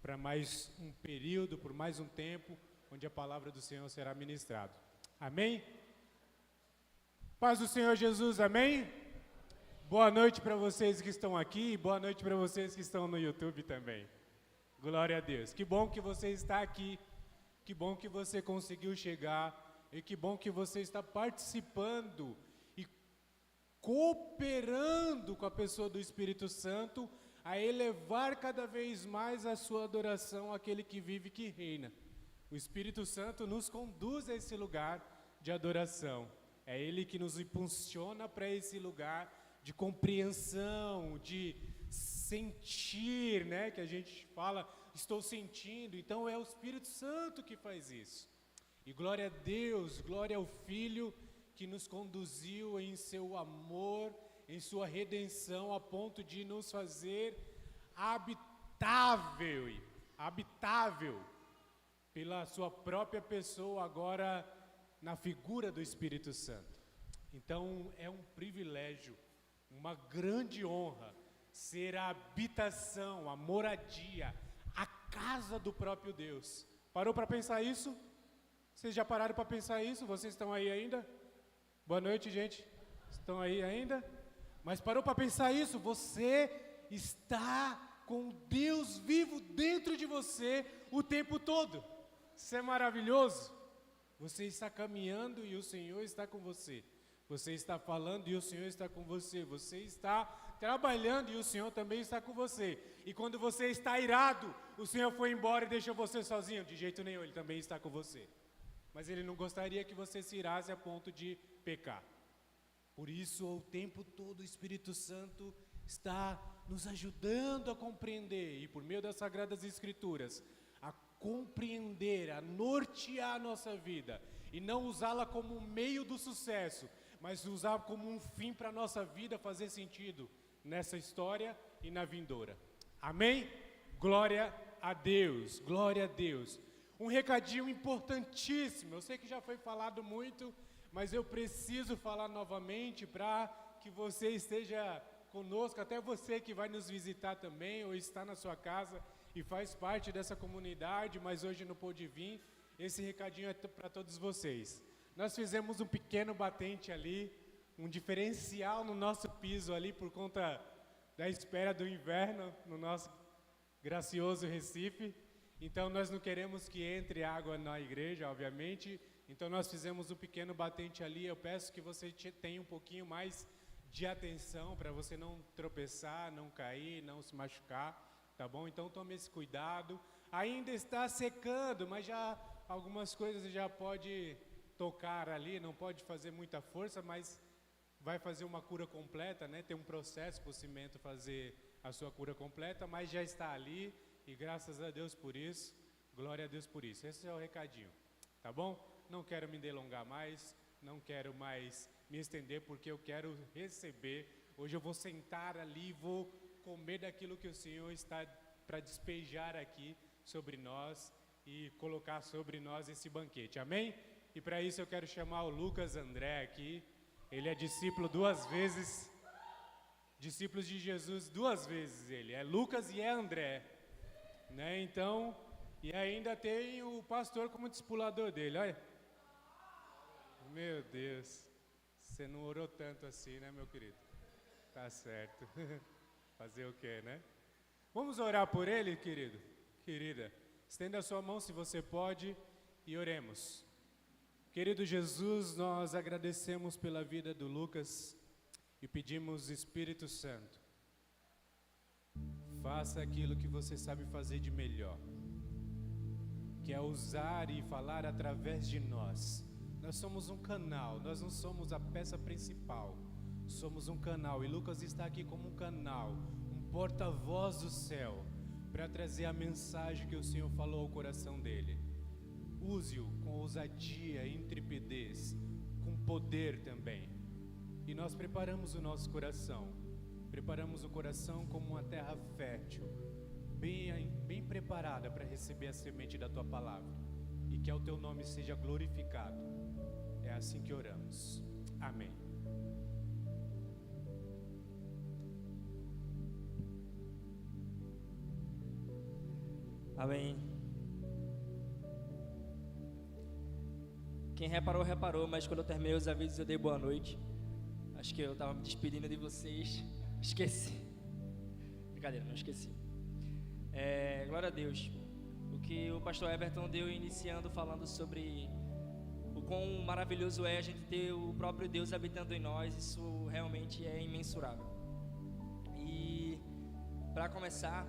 para mais um período, por mais um tempo, onde a palavra do Senhor será ministrada. Amém? Paz do Senhor Jesus, amém? Boa noite para vocês que estão aqui e boa noite para vocês que estão no YouTube também. Glória a Deus. Que bom que você está aqui, que bom que você conseguiu chegar e que bom que você está participando e cooperando com a pessoa do Espírito Santo a elevar cada vez mais a sua adoração àquele que vive e que reina. O Espírito Santo nos conduz a esse lugar de adoração. É Ele que nos impulsiona para esse lugar de compreensão, de sentir, né? Que a gente fala, estou sentindo. Então é o Espírito Santo que faz isso. E glória a Deus, glória ao Filho que nos conduziu em seu amor, em sua redenção, a ponto de nos fazer habitável pela sua própria pessoa, agora na figura do Espírito Santo. Então é um privilégio, uma grande honra ser a habitação, a moradia, a casa do próprio Deus. Parou para pensar isso? Vocês já pararam para pensar isso? Vocês estão aí ainda? Boa noite, gente. Estão aí ainda? Mas parou para pensar isso? Você está com Deus vivo dentro de você o tempo todo. Isso é maravilhoso. Você está caminhando e o Senhor está com você. Você está falando e o Senhor está com você. Você está trabalhando e o Senhor também está com você. E quando você está irado, o Senhor foi embora e deixou você sozinho. De jeito nenhum, Ele também está com você. Mas Ele não gostaria que você se irasse a ponto de pecar. Por isso, o tempo todo o Espírito Santo está nos ajudando a compreender, e por meio das Sagradas Escrituras, a compreender, a nortear a nossa vida, e não usá-la como um meio do sucesso, mas usar como um fim para a nossa vida fazer sentido nessa história e na vindoura. Amém? Glória a Deus, glória a Deus. Um recadinho importantíssimo, eu sei que já foi falado muito, mas eu preciso falar novamente para que você esteja conosco, até você que vai nos visitar também, ou está na sua casa e faz parte dessa comunidade, mas hoje não pôde vir. Esse recadinho é para todos vocês. Nós fizemos um pequeno batente ali, um diferencial no nosso piso ali, por conta da espera do inverno no nosso gracioso Recife. Então nós não queremos que entre água na igreja, obviamente. Então nós fizemos um pequeno batente ali. Eu peço que você tenha um pouquinho mais de atenção para você não tropeçar, não cair, não se machucar, tá bom? Então tome esse cuidado. Ainda está secando, mas já algumas coisas já pode tocar ali, não pode fazer muita força, mas vai fazer uma cura completa, né? Tem um processo para o cimento fazer a sua cura completa, mas já está ali e graças a Deus por isso, glória a Deus por isso. Esse é o recadinho, tá bom? Não quero me delongar mais, não quero mais me estender, porque eu quero receber. Hoje eu vou sentar ali, vou comer daquilo que o Senhor está para despejar aqui sobre nós e colocar sobre nós esse banquete, amém? E para isso eu quero chamar o Lucas André aqui. Ele é discípulo duas vezes, discípulo de Jesus duas vezes ele. É Lucas e é André, né? Então, e ainda tem o pastor como discipulador dele, olha. Meu Deus, você não orou tanto assim, né, meu querido? Tá certo. Fazer o quê, né? Vamos orar por ele, querido? Querida, estenda a sua mão se você pode e oremos. Querido Jesus, nós agradecemos pela vida do Lucas e pedimos, Espírito Santo, faça aquilo que você sabe fazer de melhor, que é usar e falar através de nós. Nós somos um canal, nós não somos a peça principal, somos um canal, e Lucas está aqui como um canal, um porta-voz do céu, para trazer a mensagem que o Senhor falou ao coração dele. Use-o com ousadia e intrepidez, com poder também. E nós preparamos o nosso coração, preparamos o coração como uma terra fértil, bem preparada para receber a semente da Tua Palavra, e que ao Teu nome seja glorificado. É assim que oramos. Amém. Amém. Quem reparou, reparou, mas quando eu terminei os avisos eu dei boa noite. Acho que eu estava me despedindo de vocês. Esqueci. Brincadeira, não esqueci. Glória a Deus. O que o pastor Everton deu iniciando falando sobre o quão maravilhoso é a gente ter o próprio Deus habitando em nós, isso realmente é imensurável. E para começar,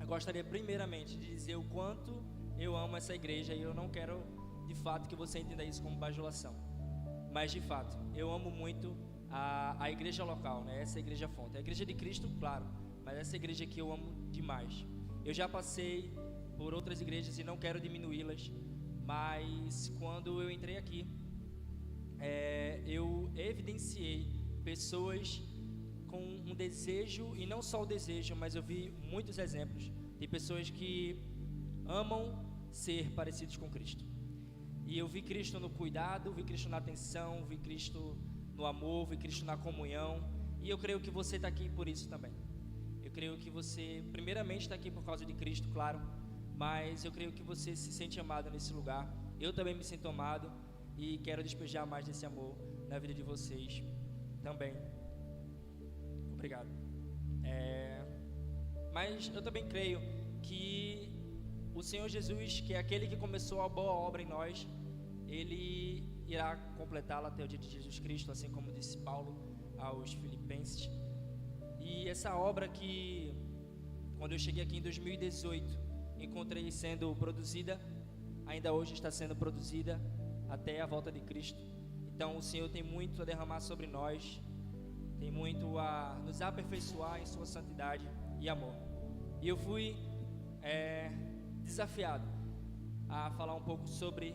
eu gostaria primeiramente de dizer o quanto eu amo essa igreja, e eu não quero de fato que você entenda isso como bajulação, mas de fato eu amo muito a igreja local, né? Essa igreja fonte, a igreja de Cristo, claro, mas essa igreja aqui eu amo demais. Eu já passei por outras igrejas e não quero diminuí-las, mas quando eu entrei aqui, eu evidenciei pessoas com um desejo, e não só o desejo, mas eu vi muitos exemplos de pessoas que amam ser parecidos com Cristo. E eu vi Cristo no cuidado, vi Cristo na atenção, vi Cristo no amor, vi Cristo na comunhão. E eu creio que você está aqui por isso também. Eu creio que você, primeiramente, está aqui por causa de Cristo, claro, mas eu creio que você se sente amado nesse lugar. Eu também me sinto amado e quero despejar mais desse amor na vida de vocês também. Obrigado. Mas eu também creio que o Senhor Jesus, que é aquele que começou a boa obra em nós, Ele irá completá-la até o dia de Jesus Cristo, assim como disse Paulo aos Filipenses. E essa obra que, quando eu cheguei aqui em 2018, encontrei sendo produzida, ainda hoje está sendo produzida até a volta de Cristo. Então o Senhor tem muito a derramar sobre nós, tem muito a nos aperfeiçoar em sua santidade e amor. E eu fui desafiado a falar um pouco sobre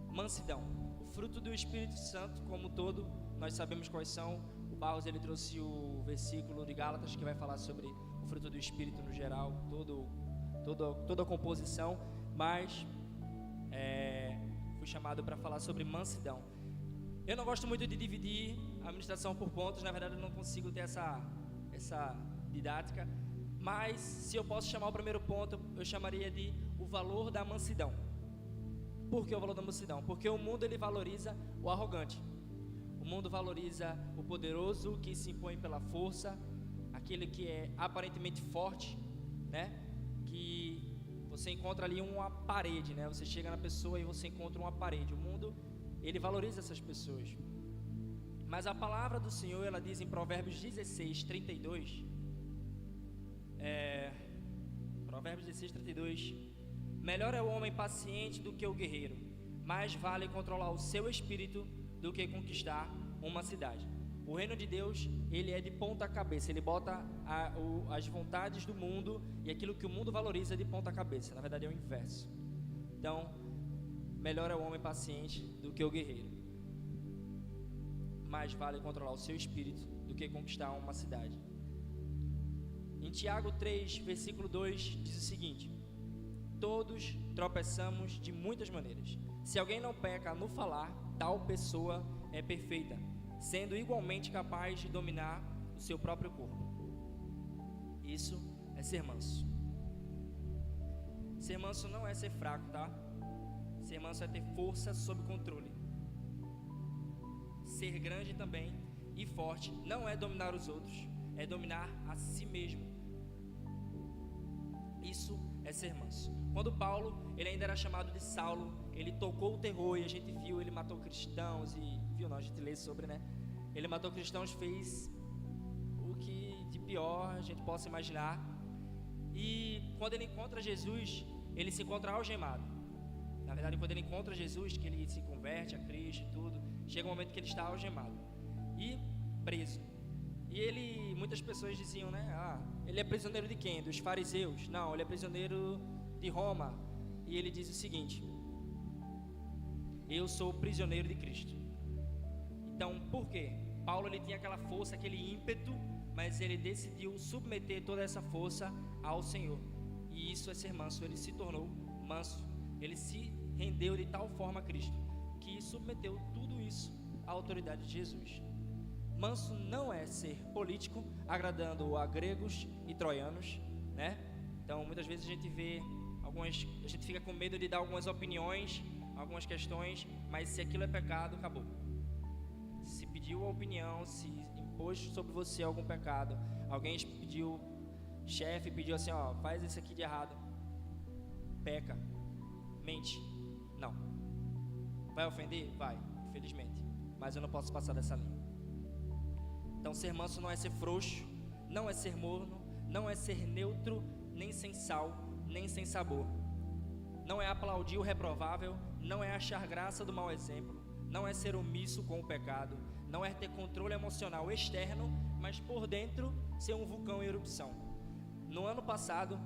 mansidão, o fruto do Espírito Santo como um todo. Nós sabemos quais são. O Barros, ele trouxe o versículo de Gálatas que vai falar sobre o fruto do Espírito no geral, toda a composição, mas fui chamado para falar sobre mansidão. Eu não gosto muito de dividir a ministração por pontos, na verdade eu não consigo ter essa didática, mas se eu posso chamar o primeiro ponto, eu chamaria de o valor da mansidão. Por que o valor da mansidão? Porque o mundo, ele valoriza o arrogante, o mundo valoriza o poderoso que se impõe pela força, aquele que é aparentemente forte, né? Que você encontra ali uma parede, né? Você chega na pessoa e você encontra uma parede. O mundo, ele valoriza essas pessoas. Mas a palavra do Senhor, ela diz em Provérbios 16, 32, Provérbios 16, 32, melhor é o homem paciente do que o guerreiro, mais vale controlar o seu espírito do que conquistar uma cidade. O reino de Deus, ele é de ponta cabeça, ele bota as vontades do mundo e aquilo que o mundo valoriza de ponta cabeça. Na verdade é o inverso. Então, melhor é o homem paciente do que o guerreiro, mais vale controlar o seu espírito do que conquistar uma cidade. Em Tiago 3, versículo 2, diz o seguinte: todos tropeçamos de muitas maneiras. Se alguém não peca no falar, tal pessoa é perfeita, sendo igualmente capaz de dominar o seu próprio corpo. Isso é ser manso. Ser manso não é ser fraco, tá? Ser manso é ter força sob controle. Ser grande também e forte não é dominar os outros, é dominar a si mesmo. Isso é ser manso. Quando Paulo, ele ainda era chamado de Saulo, ele tocou o terror e a gente viu, ele matou cristãos e viu, não, a gente lê sobre, né? Ele matou cristãos, fez o que de pior a gente possa imaginar. E quando ele encontra Jesus, ele se encontra algemado. Na verdade, quando ele encontra Jesus, que ele se converte a Cristo e tudo, chega um momento que ele está algemado e preso. E muitas pessoas diziam, né? Ele é prisioneiro de quem? Dos fariseus? Não, ele é prisioneiro de Roma. E ele diz o seguinte: eu sou prisioneiro de Cristo. Então, por quê? Paulo, ele tinha aquela força, aquele ímpeto, mas ele decidiu submeter toda essa força ao Senhor. E isso é ser manso. Ele se tornou manso. Ele se rendeu de tal forma a Cristo que submeteu tudo isso à autoridade de Jesus. Manso não é ser político, agradando a gregos e troianos, né? Então, muitas vezes a gente vê a gente fica com medo de dar algumas opiniões, algumas questões, mas se aquilo é pecado, acabou. Se pediu a opinião, se impôs sobre você algum pecado, alguém pediu, chefe pediu assim, ó, faz isso aqui de errado, peca, mente, não. Vai ofender? Vai, infelizmente, mas eu não posso passar dessa linha. Então, ser manso não é ser frouxo, não é ser morno, não é ser neutro, nem sem sal, nem sem sabor. Não é aplaudir o reprovável, não é achar graça do mau exemplo, não é ser omisso com o pecado, não é ter controle emocional externo, mas por dentro ser um vulcão em erupção. No ano passado,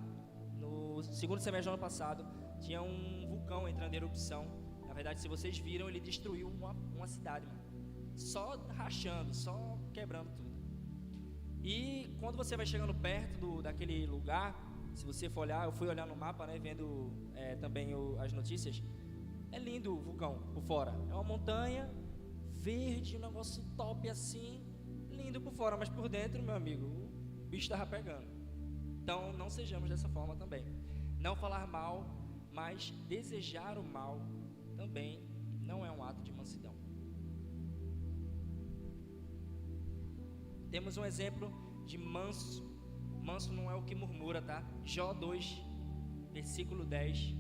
no segundo semestre do ano passado, tinha um vulcão entrando em erupção. Na verdade, se vocês viram, ele destruiu uma cidade, mano. Só rachando, só quebrando tudo. E quando você vai chegando perto daquele lugar, se você for olhar, eu fui olhar no mapa, né, vendo também as notícias. É lindo o vulcão por fora. É uma montanha verde, um negócio top assim, lindo por fora, mas por dentro, meu amigo, o bicho estava pegando. Então, não sejamos dessa forma também. Não falar mal, mas desejar o mal também não é um ato de mansidão. Temos um exemplo de manso. Manso não é o que murmura, tá? Jó 2, versículo 10.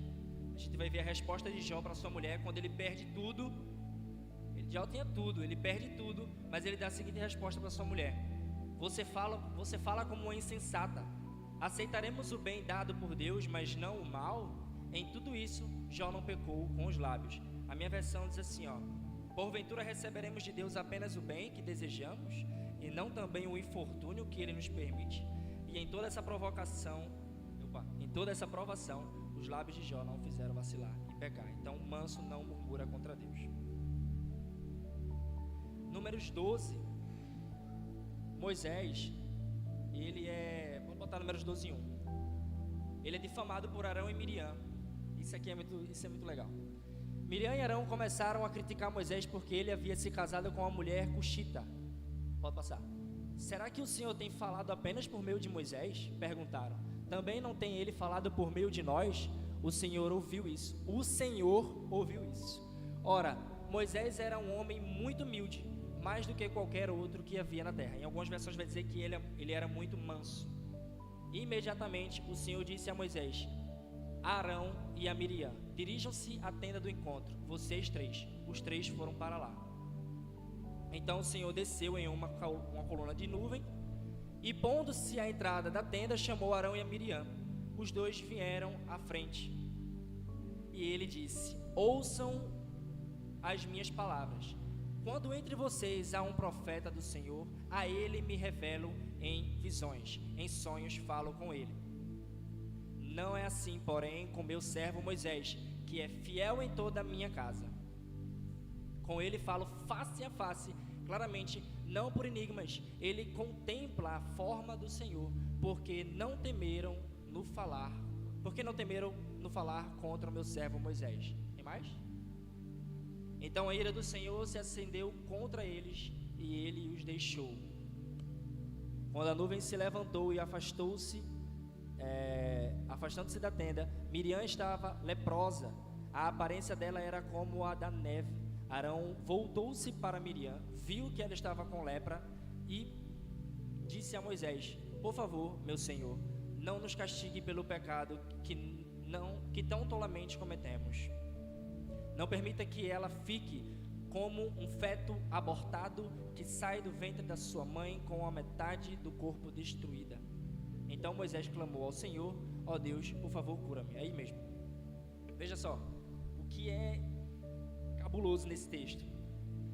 A gente vai ver a resposta de Jó para sua mulher quando ele perde tudo. Jó tinha tudo, ele perde tudo, mas ele dá a seguinte resposta para sua mulher: Você fala como uma insensata. Aceitaremos o bem dado por Deus, mas não o mal? Em tudo isso, Jó não pecou com os lábios. A minha versão diz assim, ó: Porventura receberemos de Deus apenas o bem que desejamos, e não também o infortúnio que Ele nos permite. E em toda essa provação, os lábios de Jó não fizeram vacilar e pecar. Então, o manso não murmura contra Deus. Números 12. Moisés, vamos botar Números 12, 1. Ele é difamado por Arão e Miriam. Isso é muito legal. Miriam e Arão começaram a criticar Moisés porque ele havia se casado com uma mulher cuxita. Pode passar. Será que o Senhor tem falado apenas por meio de Moisés? Perguntaram. Também não tem ele falado por meio de nós? O Senhor ouviu isso. Ora, Moisés era um homem muito humilde, mais do que qualquer outro que havia na terra. Em algumas versões vai dizer que ele era muito manso. Imediatamente o Senhor disse a Moisés, a Arão e a Miriam: Dirijam-se à tenda do encontro, vocês três. Os três foram para lá. Então o Senhor desceu em uma coluna de nuvem e, pondo-se à entrada da tenda, chamou Arão e a Miriam. Os dois vieram à frente. E ele disse: Ouçam as minhas palavras. Quando entre vocês há um profeta do Senhor, a ele me revelo em visões, em sonhos falo com ele. Não é assim, porém, com meu servo Moisés, que é fiel em toda a minha casa. Com ele falo face a face, claramente, não por enigmas. Ele contempla a forma do Senhor, porque não temeram no falar contra o meu servo Moisés. Tem mais? Então a ira do Senhor se acendeu contra eles e ele os deixou. Quando a nuvem se levantou e afastando-se da tenda, Miriam estava leprosa. A aparência dela era como a da neve. Arão voltou-se para Miriam, viu que ela estava com lepra e disse a Moisés: Por favor, meu senhor, não nos castigue pelo pecado que tão tolamente cometemos. Não permita que ela fique como um feto abortado que sai do ventre da sua mãe com a metade do corpo destruída. Então Moisés clamou ao Senhor: Ó Deus, por favor, cura-me. Aí mesmo. Veja só, o que é cabuloso nesse texto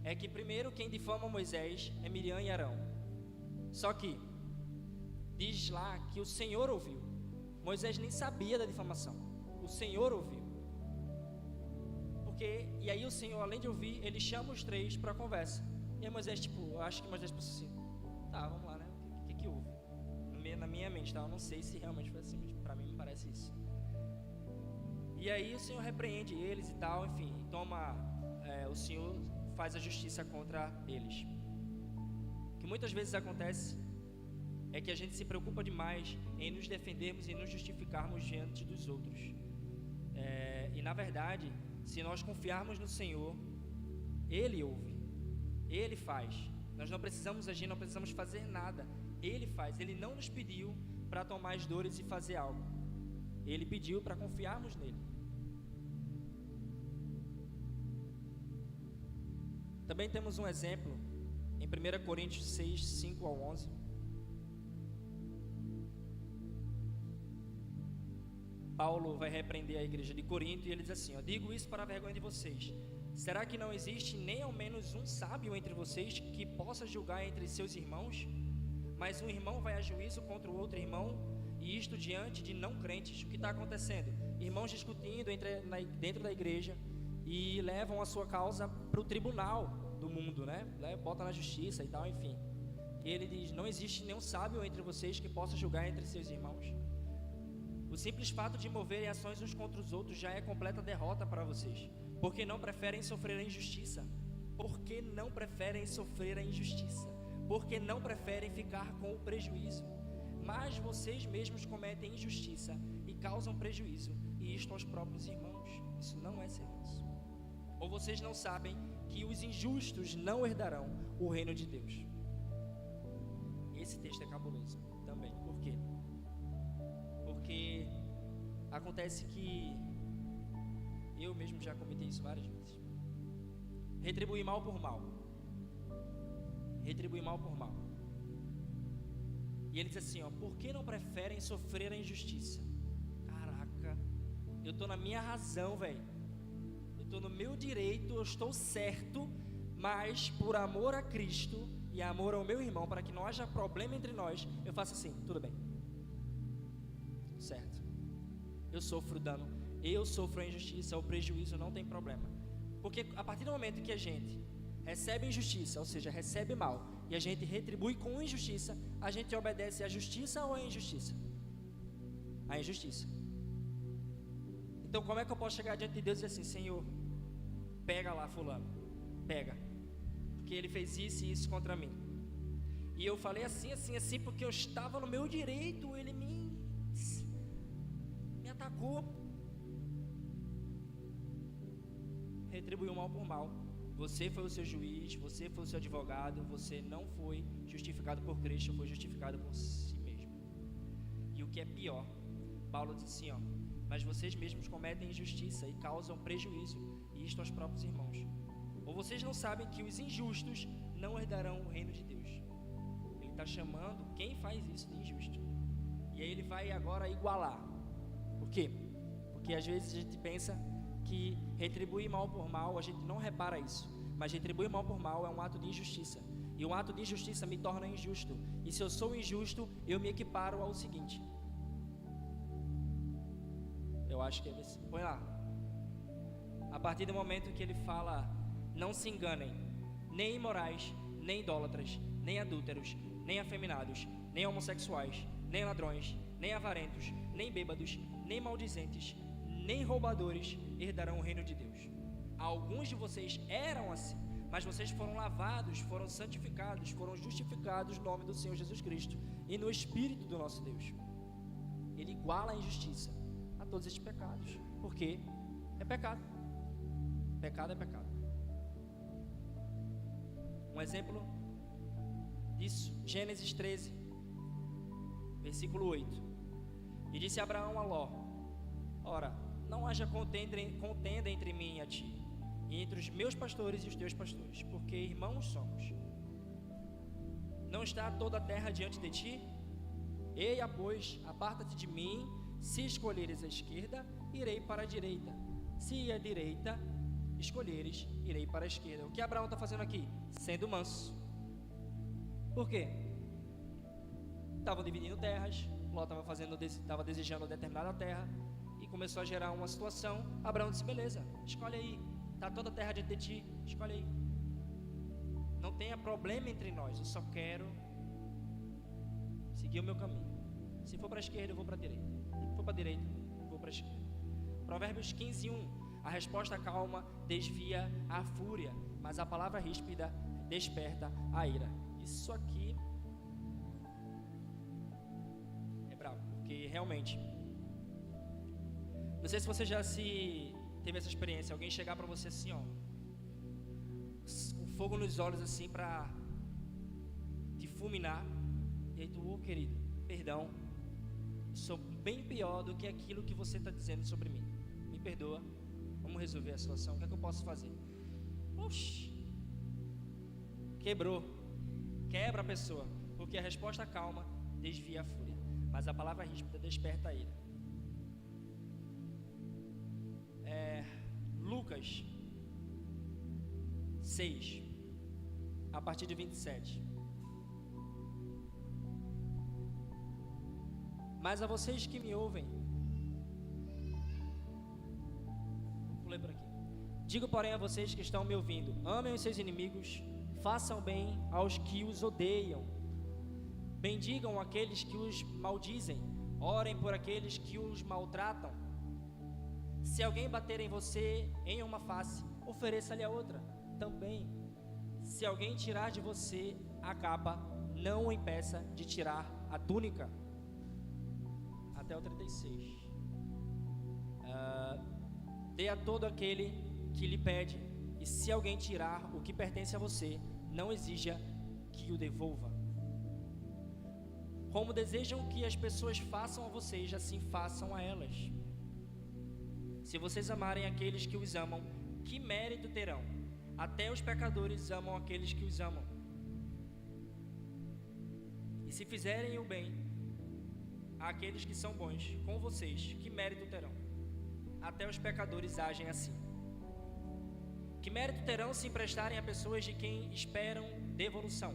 é que primeiro quem difama Moisés é Miriam e Arão. Só que diz lá que o Senhor ouviu. Moisés nem sabia da difamação. O Senhor ouviu. E aí o Senhor, além de ouvir, ele chama os três para a conversa. E aí Moisés, eu acho que Moisés pensou assim: tá, vamos lá, né? O que houve? Na minha mente, tá? Eu não sei se realmente foi assim, mas para mim me parece isso. E aí o Senhor repreende eles e tal, enfim, o Senhor faz a justiça contra eles. O que muitas vezes acontece é que a gente se preocupa demais em nos defendermos e nos justificarmos diante dos outros. E na verdade, se nós confiarmos no Senhor, Ele ouve, Ele faz. Nós não precisamos agir, não precisamos fazer nada. Ele faz. Ele não nos pediu para tomar as dores e fazer algo. Ele pediu para confiarmos nele. Também temos um exemplo em 1 Coríntios 6, 5 ao 11. Paulo vai repreender a igreja de Corinto e ele diz assim: digo isso para a vergonha de vocês. Será que não existe nem ao menos um sábio entre vocês que possa julgar entre seus irmãos? Mas um irmão vai a juízo contra o outro irmão, e isto diante de não crentes. O que está acontecendo? Irmãos discutindo dentro da igreja e levam a sua causa para o tribunal do mundo, né? Bota na justiça e tal, enfim. E ele diz: não existe nenhum sábio entre vocês que possa julgar entre seus irmãos. O simples fato de moverem ações uns contra os outros já é completa derrota para vocês. Porque não preferem sofrer a injustiça? Porque não preferem sofrer a injustiça? Porque não preferem ficar com o prejuízo? Mas vocês mesmos cometem injustiça e causam prejuízo, e isto aos próprios irmãos. Isso não é serviço. Ou vocês não sabem que os injustos não herdarão o reino de Deus? Esse texto é cabuloso também. Por quê? Porque acontece que eu mesmo já cometi isso várias vezes. Retribuir mal por mal. Retribuir mal por mal. E ele diz assim, por que não preferem sofrer a injustiça? Caraca, eu tô na minha razão, velho. Eu tô no meu direito, eu estou certo, mas por amor a Cristo e amor ao meu irmão, para que não haja problema entre nós, eu faço assim, tudo bem. Certo. Eu sofro dano, eu sofro a injustiça, o prejuízo, não tem problema. Porque a partir do momento que a gente recebe injustiça, ou seja, recebe mal, e a gente retribui com injustiça, a gente obedece à justiça ou à injustiça? À injustiça. Então como é que eu posso chegar diante de Deus e dizer assim, Senhor, pega lá fulano, pega, porque ele fez isso e isso contra mim, e eu falei assim, assim, assim, porque eu estava no meu direito, ele me atacou. Retribuiu mal por mal. Você foi o seu juiz, você foi o seu advogado, você não foi justificado por Cristo, foi justificado por si mesmo. E o que é pior, Paulo diz assim, mas vocês mesmos cometem injustiça e causam prejuízo, e isto aos próprios irmãos. Ou vocês não sabem que os injustos não herdarão o reino de Deus? Ele está chamando quem faz isso de injusto. E aí ele vai agora igualar. Por quê? Porque às vezes a gente pensa que retribuir mal por mal, a gente não repara isso, mas retribuir mal por mal é um ato de injustiça, e um ato de injustiça me torna injusto, e se eu sou injusto, eu me equiparo ao seguinte, eu acho que é esse, põe lá, a partir do momento que ele fala, não se enganem, nem imorais, nem idólatras, nem adúlteros, nem afeminados, nem homossexuais, nem ladrões, nem avarentos, nem bêbados, nem maldizentes, nem roubadores herdarão o reino de Deus. Alguns de vocês eram assim, mas vocês foram lavados, foram santificados, foram justificados no nome do Senhor Jesus Cristo e no Espírito do nosso Deus. Ele iguala a injustiça a todos estes pecados, porque é pecado. Pecado é pecado. Um exemplo disso, Gênesis 13, versículo 8. E disse Abraão a Ló: ora, não haja contenda entre mim e a ti, e entre os meus pastores e os teus pastores, porque irmãos somos. Não está toda a terra diante de ti? Eia, pois, aparta-te de mim. Se escolheres a esquerda, irei para a direita. Se a direita escolheres, irei para a esquerda. O que Abraão está fazendo aqui? Sendo manso. Por quê? Estavam dividindo terras, Ló estava desejando determinada terra, e começou a gerar uma situação. Abraão disse, beleza, escolhe aí, está toda a terra diante de ti, escolhe aí, não tenha problema entre nós, eu só quero seguir o meu caminho. Se for para a esquerda, eu vou para a direita. Se for para a direita, eu vou para a esquerda. Provérbios 15:1, a resposta calma desvia a fúria, mas a palavra ríspida desperta a ira. Isso aqui realmente, não sei se você já teve essa experiência, alguém chegar para você assim, ó, com fogo nos olhos assim, para te fulminar, e aí tu, querido, perdão, sou bem pior do que aquilo que você está dizendo sobre mim, me perdoa, vamos resolver a situação, o que é que eu posso fazer? Oxi, quebra a pessoa, porque a resposta calma desvia a fúria, mas a palavra ríspida desperta a ira. Lucas 6, a partir de 27. Mas a vocês que me ouvem, vou ler por aqui. Digo, porém, a vocês que estão me ouvindo: amem os seus inimigos, façam bem aos que os odeiam, bendigam aqueles que os maldizem, orem por aqueles que os maltratam. Se alguém bater em você em uma face, ofereça-lhe a outra também. Se alguém tirar de você a capa, não o impeça de tirar a túnica. Até o 36. Dê a todo aquele que lhe pede, e se alguém tirar o que pertence a você, não exija que o devolva. Como desejam que as pessoas façam a vocês, assim façam a elas. Se vocês amarem aqueles que os amam, que mérito terão? Até os pecadores amam aqueles que os amam. E se fizerem o bem àqueles que são bons com vocês, que mérito terão? Até os pecadores agem assim. Que mérito terão se emprestarem a pessoas de quem esperam devolução?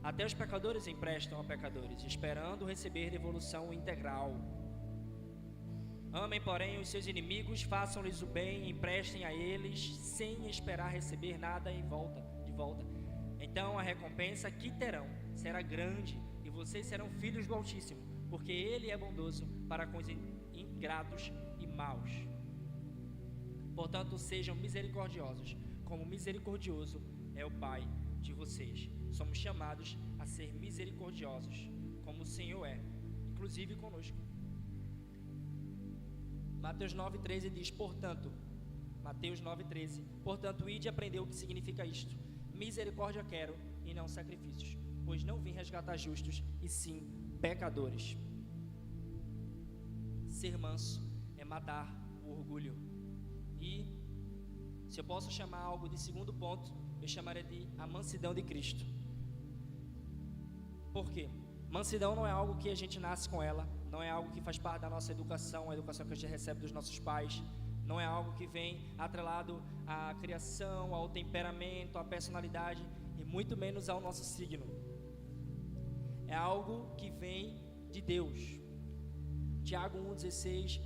Até os pecadores emprestam a pecadores, esperando receber devolução integral. Amem, porém, os seus inimigos, façam-lhes o bem, emprestem a eles, sem esperar receber nada de volta. Então a recompensa que terão será grande, e vocês serão filhos do Altíssimo, porque Ele é bondoso para com os ingratos e maus. Portanto, sejam misericordiosos, como misericordioso é o Pai de vocês. Somos chamados a ser misericordiosos, como o Senhor é, inclusive conosco. Mateus 9,13 diz, portanto, ide aprender o que significa isto. Misericórdia quero e não sacrifícios, pois não vim resgatar justos, e sim pecadores. Ser manso é matar o orgulho. E se eu posso chamar algo de segundo ponto, eu chamaria de a mansidão de Cristo. Por quê? Mansidão não é algo que a gente nasce com ela, não é algo que faz parte da nossa educação, a educação que a gente recebe dos nossos pais, não é algo que vem atrelado à criação, ao temperamento, à personalidade e muito menos ao nosso signo. É algo que vem de Deus. Tiago 1:16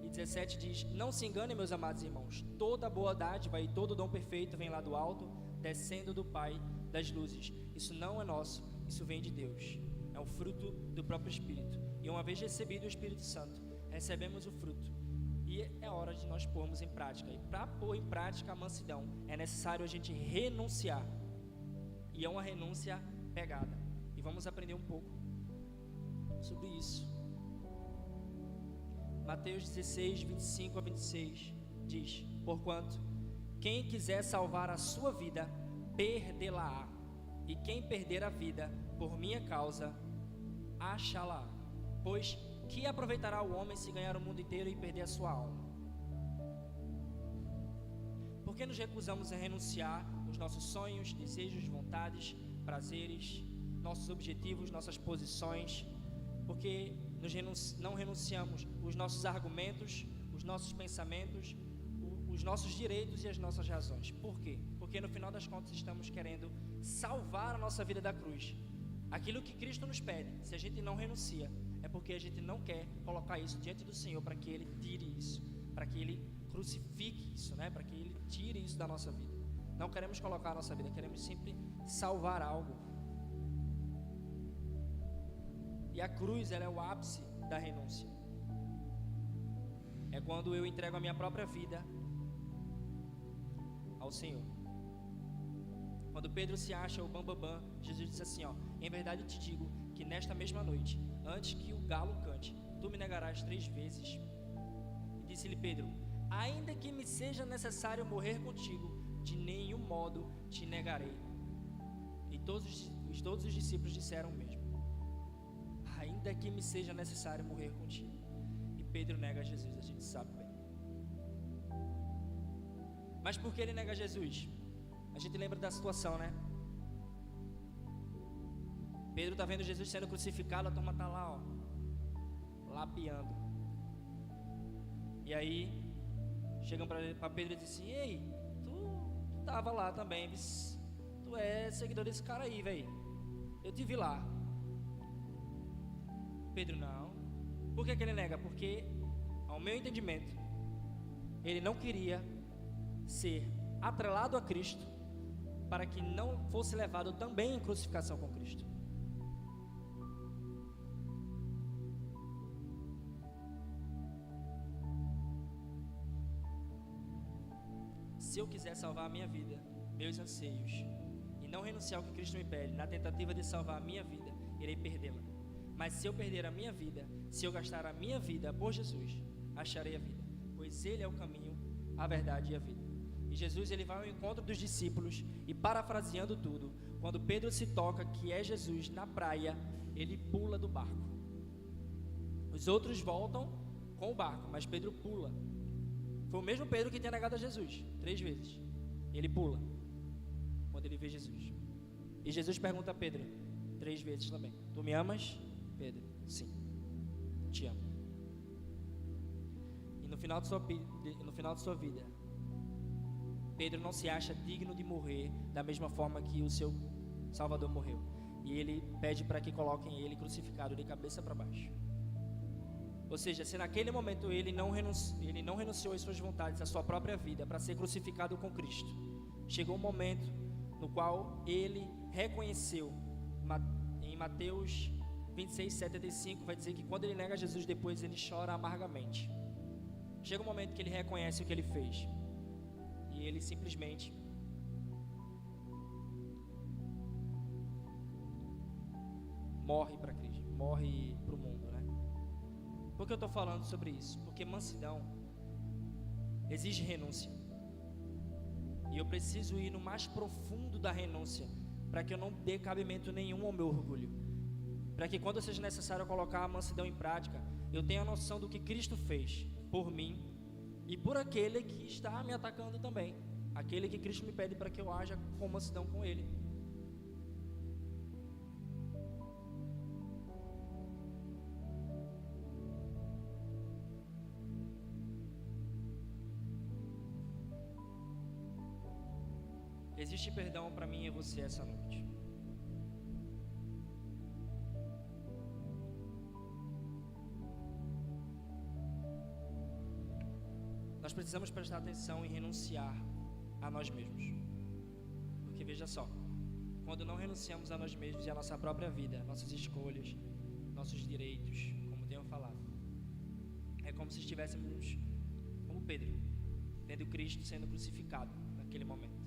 e 17 diz: não se enganem, meus amados irmãos, toda boa dádiva e todo dom perfeito vem lá do alto, descendo do Pai das luzes. Isso não é nosso, isso vem de Deus, é o fruto do próprio Espírito. E uma vez recebido o Espírito Santo, recebemos o fruto, e é hora de nós pormos em prática. E para pôr em prática a mansidão, é necessário a gente renunciar, e é uma renúncia pegada, e vamos aprender um pouco sobre isso. Mateus 16, 25 a 26 diz: porquanto quem quiser salvar a sua vida, perdê-la-á, e quem perder a vida por minha causa, achá-la. Pois que aproveitará o homem se ganhar o mundo inteiro e perder a sua alma? Por que nos recusamos a renunciar os nossos sonhos, desejos, vontades, prazeres, nossos objetivos, nossas posições? Porque não renunciamos os nossos argumentos, os nossos pensamentos, os nossos direitos e as nossas razões. Por quê? Porque no final das contas estamos querendo salvar a nossa vida da cruz. Aquilo que Cristo nos pede, se a gente não renuncia, é porque a gente não quer colocar isso diante do Senhor para que Ele tire isso, para que Ele crucifique isso, né? Para que Ele tire isso da nossa vida. Não queremos colocar a nossa vida, queremos sempre salvar algo. E a cruz, ela é o ápice da renúncia. É quando eu entrego a minha própria vida ao Senhor. Quando Pedro se acha o bambambam, Jesus disse assim, ó: em verdade te digo que nesta mesma noite, antes que o galo cante, tu me negarás 3 vezes. E disse-lhe Pedro: ainda que me seja necessário morrer contigo, de nenhum modo te negarei. E todos os discípulos disseram o mesmo: ainda que me seja necessário morrer contigo. E Pedro nega Jesus, a gente sabe bem. Mas por que ele nega Jesus? A gente lembra da situação, né? Pedro está vendo Jesus sendo crucificado, a turma está lá, ó, lapiando. E aí chegam para Pedro e dizem assim: ei, tu tava lá também, tu é seguidor desse cara aí, velho. Eu te vi lá. Pedro: não. Por que ele nega? Porque, ao meu entendimento, ele não queria ser atrelado a Cristo, para que não fosse levado também em crucificação com Cristo. Se eu quiser salvar a minha vida, meus anseios, e não renunciar ao que Cristo me pede, na tentativa de salvar a minha vida, irei perdê-la. Mas se eu perder a minha vida, se eu gastar a minha vida por Jesus, acharei a vida, pois Ele é o caminho, a verdade e a vida. E Jesus, ele vai ao encontro dos discípulos, e parafraseando tudo, quando Pedro se toca que é Jesus na praia, ele pula do barco. Os outros voltam com o barco, mas Pedro pula. Foi o mesmo Pedro que tinha negado a Jesus 3 vezes. Ele pula quando ele vê Jesus. E Jesus pergunta a Pedro 3 vezes também: tu me amas, Pedro? Sim, te amo. E no final de sua vida, Pedro não se acha digno de morrer da mesma forma que o seu Salvador morreu. E ele pede para que coloquem ele crucificado de cabeça para baixo. Ou seja, se naquele momento ele não renunciou às suas vontades, à sua própria vida, para ser crucificado com Cristo, chegou um momento no qual ele reconheceu, em Mateus 26:75, vai dizer que quando ele nega Jesus, depois ele chora amargamente. Chega um momento que ele reconhece o que ele fez, e ele simplesmente morre para Cristo, morre para o mundo, né? Por que eu estou falando sobre isso? Porque mansidão exige renúncia. E eu preciso ir no mais profundo da renúncia, para que eu não dê cabimento nenhum ao meu orgulho. Para que quando seja necessário colocar a mansidão em prática, eu tenha a noção do que Cristo fez por mim e por aquele que está me atacando também. Aquele que Cristo me pede para que eu haja com mansidão com Ele. Existe perdão para mim e você essa noite. Nós precisamos prestar atenção em renunciar a nós mesmos. Porque veja só, quando não renunciamos a nós mesmos e a nossa própria vida, nossas escolhas, nossos direitos, como tenho falado, é como se estivéssemos como Pedro, tendo Cristo sendo crucificado naquele momento.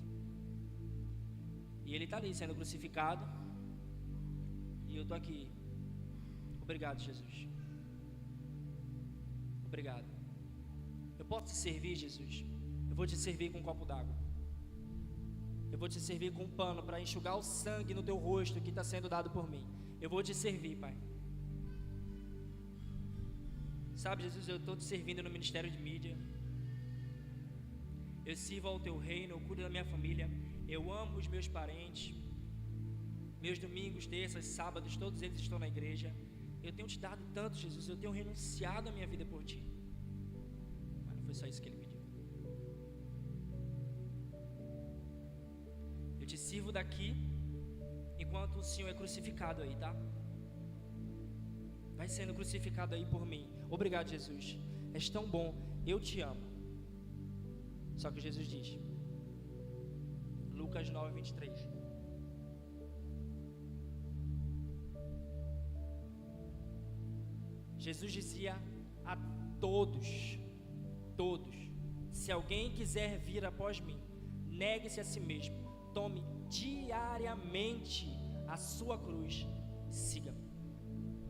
E ele está ali sendo crucificado, e eu estou aqui. Obrigado, Jesus. Obrigado. Eu posso te servir, Jesus? Eu vou te servir com um copo d'água. Eu vou te servir com um pano para enxugar o sangue no teu rosto que está sendo dado por mim. Eu vou te servir, Pai. Sabe, Jesus, eu estou te servindo no ministério de mídia. Eu sirvo ao teu reino, eu cuido da minha família. Eu amo os meus parentes. Meus domingos, terças, sábados, todos eles estão na igreja. Eu tenho te dado tanto, Jesus. Eu tenho renunciado a minha vida por ti. Mas não foi só isso que ele pediu. Eu te sirvo daqui enquanto o Senhor é crucificado aí, tá? Vai sendo crucificado aí por mim. Obrigado, Jesus. És tão bom. Eu te amo. Só que Jesus diz, Lucas 9:23, Jesus dizia a todos, se alguém quiser vir após mim, negue-se a si mesmo, tome diariamente a sua cruz e siga-me.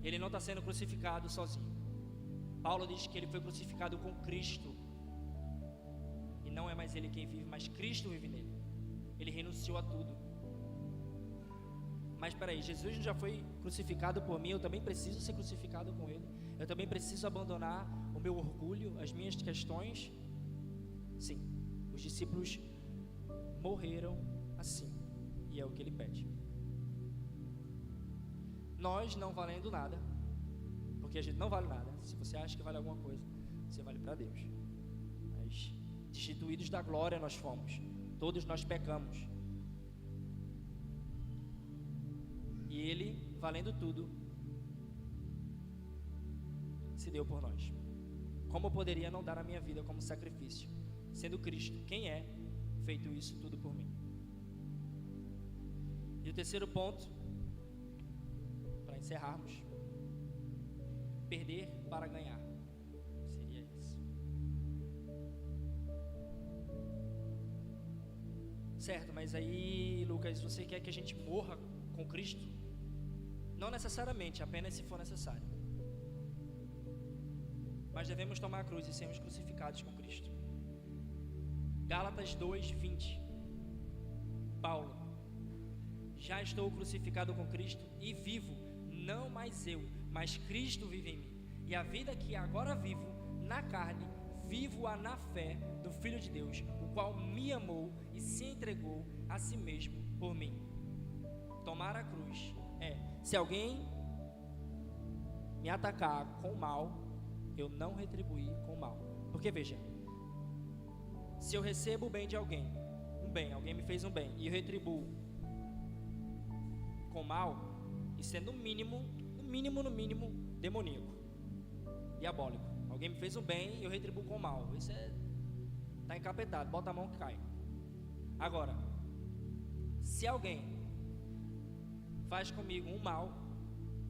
ele não está sendo crucificado sozinho. Paulo diz que ele foi crucificado com Cristo. E não é mais ele quem vive, mas Cristo vive nele. Ele renunciou a tudo. Mas espera aí, Jesus já foi crucificado por mim, eu também preciso ser crucificado com ele. Eu também preciso abandonar o meu orgulho, as minhas questões. Sim, os discípulos morreram assim, e é o que ele pede. Nós não valendo nada, porque a gente não vale nada. Se você acha que vale alguma coisa, você vale para Deus. Mas destituídos da glória nós fomos, todos nós pecamos. E ele, valendo tudo, se deu por nós. Como eu poderia não dar a minha vida como sacrifício, sendo Cristo quem é, feito isso tudo por mim? E o terceiro ponto, para encerrarmos, perder para ganhar, seria isso. Certo, mas aí, Lucas, você quer que a gente morra com Cristo? Não necessariamente, apenas se for necessário. Mas devemos tomar a cruz e sermos crucificados com Cristo. Gálatas 2:20. Paulo: já estou crucificado com Cristo e vivo, não mais eu, mas Cristo vive em mim. E a vida que agora vivo na carne, vivo-a na fé do Filho de Deus, o qual me amou e se entregou a si mesmo por mim. Tomar a cruz se alguém me atacar com mal, eu não retribuir com mal. Porque veja, se eu recebo o bem de alguém, alguém me fez um bem, e eu retribuo com mal, isso é no mínimo demoníaco, diabólico. Alguém me fez um bem e eu retribuo com mal, isso está encapetado, bota a mão que cai. Agora, se alguém faz comigo um mal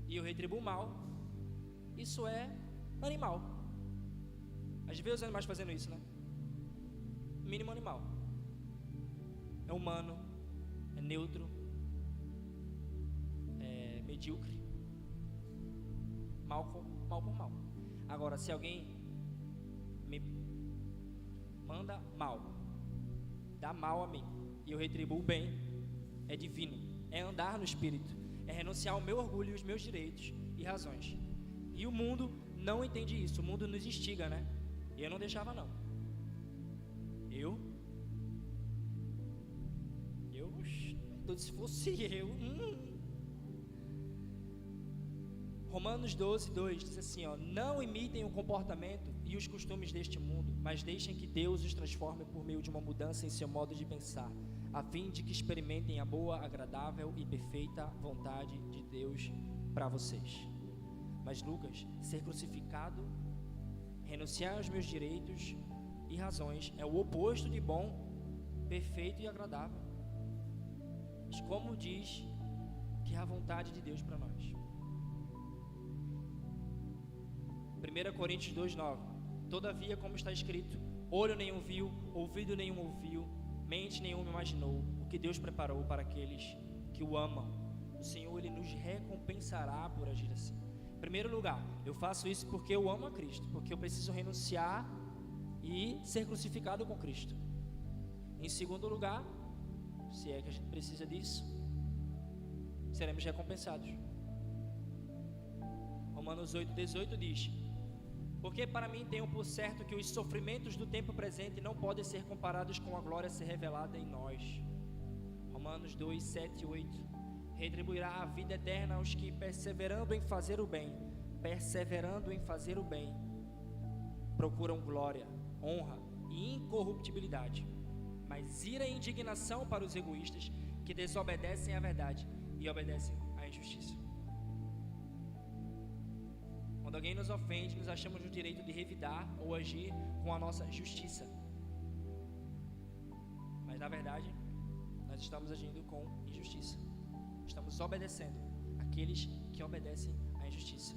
e eu retribuo mal, isso é animal. Às vezes os animais fazendo isso, né? Mínimo animal. É humano, é neutro, é medíocre. Mal por mal. Agora, se alguém me manda mal, dá mal a mim, e eu retribuo bem, é divino. É andar no Espírito, é renunciar ao meu orgulho e os meus direitos e razões. E o mundo não entende isso, o mundo nos instiga, né? E eu não deixava não. Se fosse eu. Romanos 12:2 diz assim, não imitem o comportamento e os costumes deste mundo, mas deixem que Deus os transforme por meio de uma mudança em seu modo de pensar, a fim de que experimentem a boa, agradável e perfeita vontade de Deus para vocês. Mas Lucas, ser crucificado, renunciar aos meus direitos e razões é o oposto de bom, perfeito e agradável. Mas como diz que é a vontade de Deus para nós? 1 Coríntios 2:9. Todavia, como está escrito, olho nenhum viu, ouvido nenhum ouviu, mente nenhuma imaginou o que Deus preparou para aqueles que o amam. O Senhor, Ele nos recompensará por agir assim. Em primeiro lugar, eu faço isso porque eu amo a Cristo, porque eu preciso renunciar e ser crucificado com Cristo. Em segundo lugar, se é que a gente precisa disso, seremos recompensados. Romanos 8:18 diz: porque para mim tenho por certo que os sofrimentos do tempo presente não podem ser comparados com a glória a ser revelada em nós. Romanos 2:7-8. Retribuirá a vida eterna aos que, perseverando em fazer o bem, procuram glória, honra e incorruptibilidade, mas ira e indignação para os egoístas que desobedecem à verdade e obedecem à injustiça. Quando alguém nos ofende, nos achamos no direito de revidar ou agir com a nossa justiça, mas na verdade nós estamos agindo com injustiça. Estamos obedecendo aqueles que obedecem à injustiça.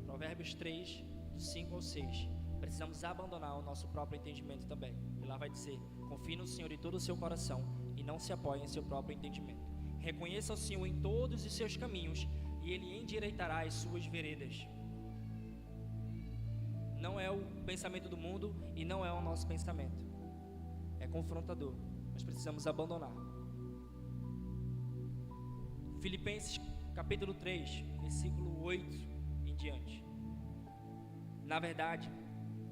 Provérbios 3, do 5 ao 6. Precisamos abandonar o nosso próprio entendimento também. E lá vai dizer: confie no Senhor de todo o seu coração e não se apoie em seu próprio entendimento. Reconheça o Senhor em todos os seus caminhos e Ele endireitará as suas veredas. Não é o pensamento do mundo e não é o nosso pensamento. É confrontador, mas precisamos abandonar. Filipenses capítulo 3, versículo 8 em diante. Na verdade,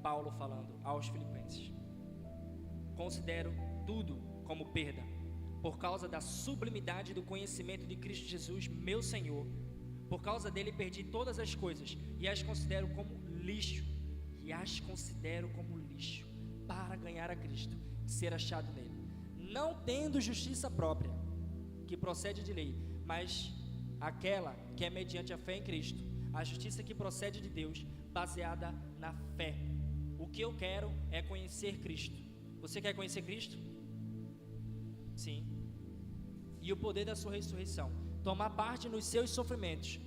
Paulo falando aos Filipenses: considero tudo como perda, por causa da sublimidade do conhecimento de Cristo Jesus, meu Senhor. Por causa dele perdi todas as coisas e as considero como lixo. Para ganhar a Cristo e ser achado nele, não tendo justiça própria, que procede de lei, mas aquela que é mediante a fé em Cristo, a justiça que procede de Deus, baseada na fé. O que eu quero é conhecer Cristo. Você quer conhecer Cristo? Sim. E o poder da sua ressurreição, tomar parte nos seus sofrimentos,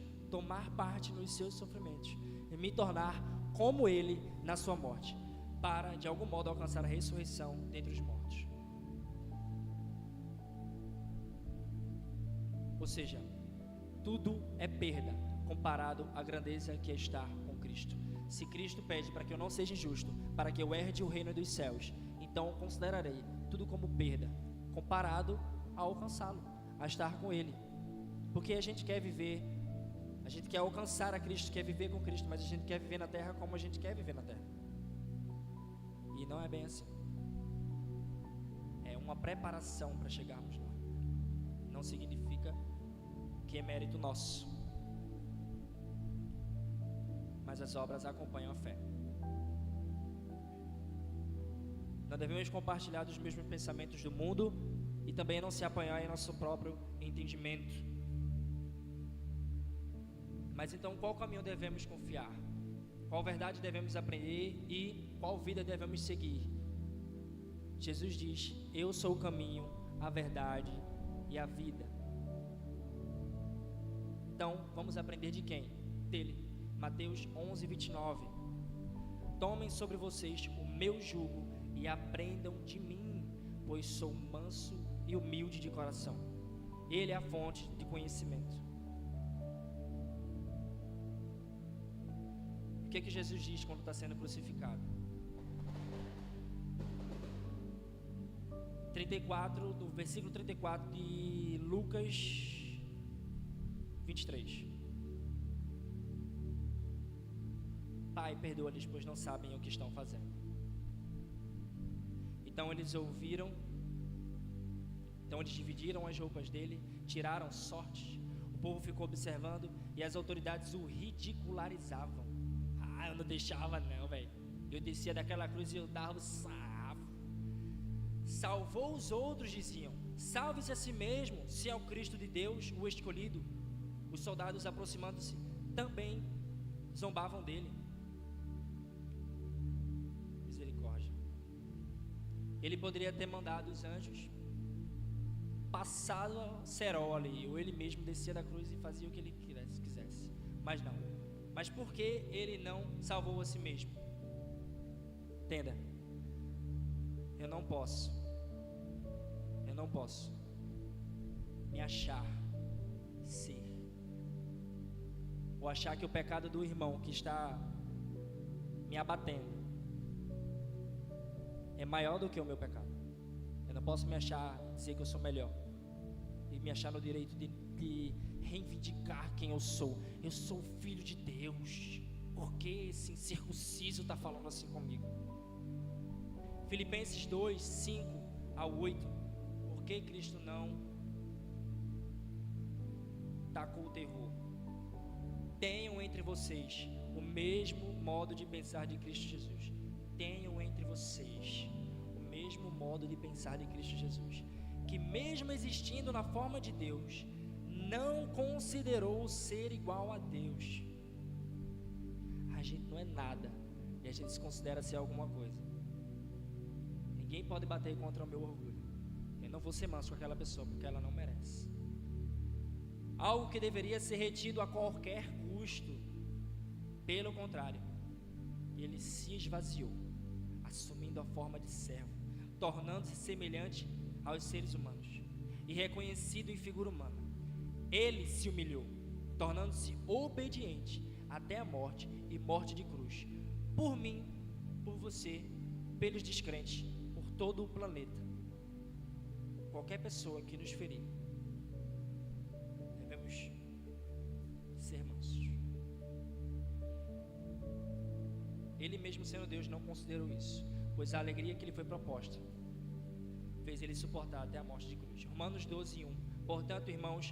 e me tornar como Ele na sua morte, para de algum modo alcançar a ressurreição dentre os mortos. Ou seja, tudo é perda comparado à grandeza que é estar com Cristo. Se Cristo pede para que eu não seja injusto, para que eu herde o reino dos céus, então eu considerarei tudo como perda comparado a alcançá-lo, a estar com Ele. Porque a gente quer viver, a gente quer alcançar a Cristo, quer viver com Cristo, mas a gente quer viver na terra como a gente quer viver na terra. E não é bem assim. É uma preparação para chegarmos lá. Não significa que é mérito nosso, mas as obras acompanham a fé. Não devemos compartilhar dos mesmos pensamentos do mundo e também não se apoiar em nosso próprio entendimento. Mas então, qual caminho devemos confiar? Qual verdade devemos aprender e qual vida devemos seguir? Jesus diz: eu sou o caminho, a verdade e a vida. Então, vamos aprender de quem? Dele. Mateus 11, 29. Tomem sobre vocês o meu jugo e aprendam de mim, pois sou manso e humilde de coração. Ele é a fonte de conhecimento. O que é que Jesus diz quando está sendo crucificado? 34, do versículo 34 de Lucas 23. Pai, perdoa-lhes, pois não sabem o que estão fazendo. Então eles dividiram as roupas dele, tiraram sortes. O povo ficou observando e as autoridades o ridicularizavam. Eu não deixava não, velho. Eu descia daquela cruz e eu dava o sarrafo. Salvou os outros, diziam. Salve-se a si mesmo, se é o Cristo de Deus, o escolhido. Os soldados, aproximando-se, também zombavam dele. Misericórdia. Ele poderia ter mandado os anjos, passado a cerol ali, ou ele mesmo descia da cruz e fazia o que ele quisesse. Mas não. Mas por que ele não salvou a si mesmo? Entenda. Eu não posso me achar ser, ou achar que o pecado do irmão que está me abatendo é maior do que o meu pecado. Eu não posso me achar, dizer que eu sou melhor e me achar no direito de reivindicar quem eu sou. Eu sou filho de Deus. Por que esse incircunciso está falando assim comigo? Filipenses 2, 5 a 8. Por que Cristo não tacou o terror? Tenham entre vocês o mesmo modo de pensar de Cristo Jesus. Tenham entre vocês o mesmo modo de pensar de Cristo Jesus, que mesmo existindo na forma de Deus, não considerou ser igual a Deus. A gente não é nada e a gente se considera ser alguma coisa. Ninguém pode bater contra o meu orgulho. Eu não vou ser manso com aquela pessoa porque ela não merece. Algo que deveria ser retido a qualquer custo. Pelo contrário, ele se esvaziou, assumindo a forma de servo, tornando-se semelhante aos seres humanos. e reconhecido em figura humana. Ele se humilhou, tornando-se obediente até a morte e morte de cruz. Por mim, por você, pelos descrentes, por todo o planeta. Qualquer pessoa que nos ferir, devemos ser mansos. Ele mesmo sendo Deus não considerou isso, pois a alegria que lhe foi proposta fez ele suportar até a morte de cruz. Romanos 12:1. Portanto, irmãos,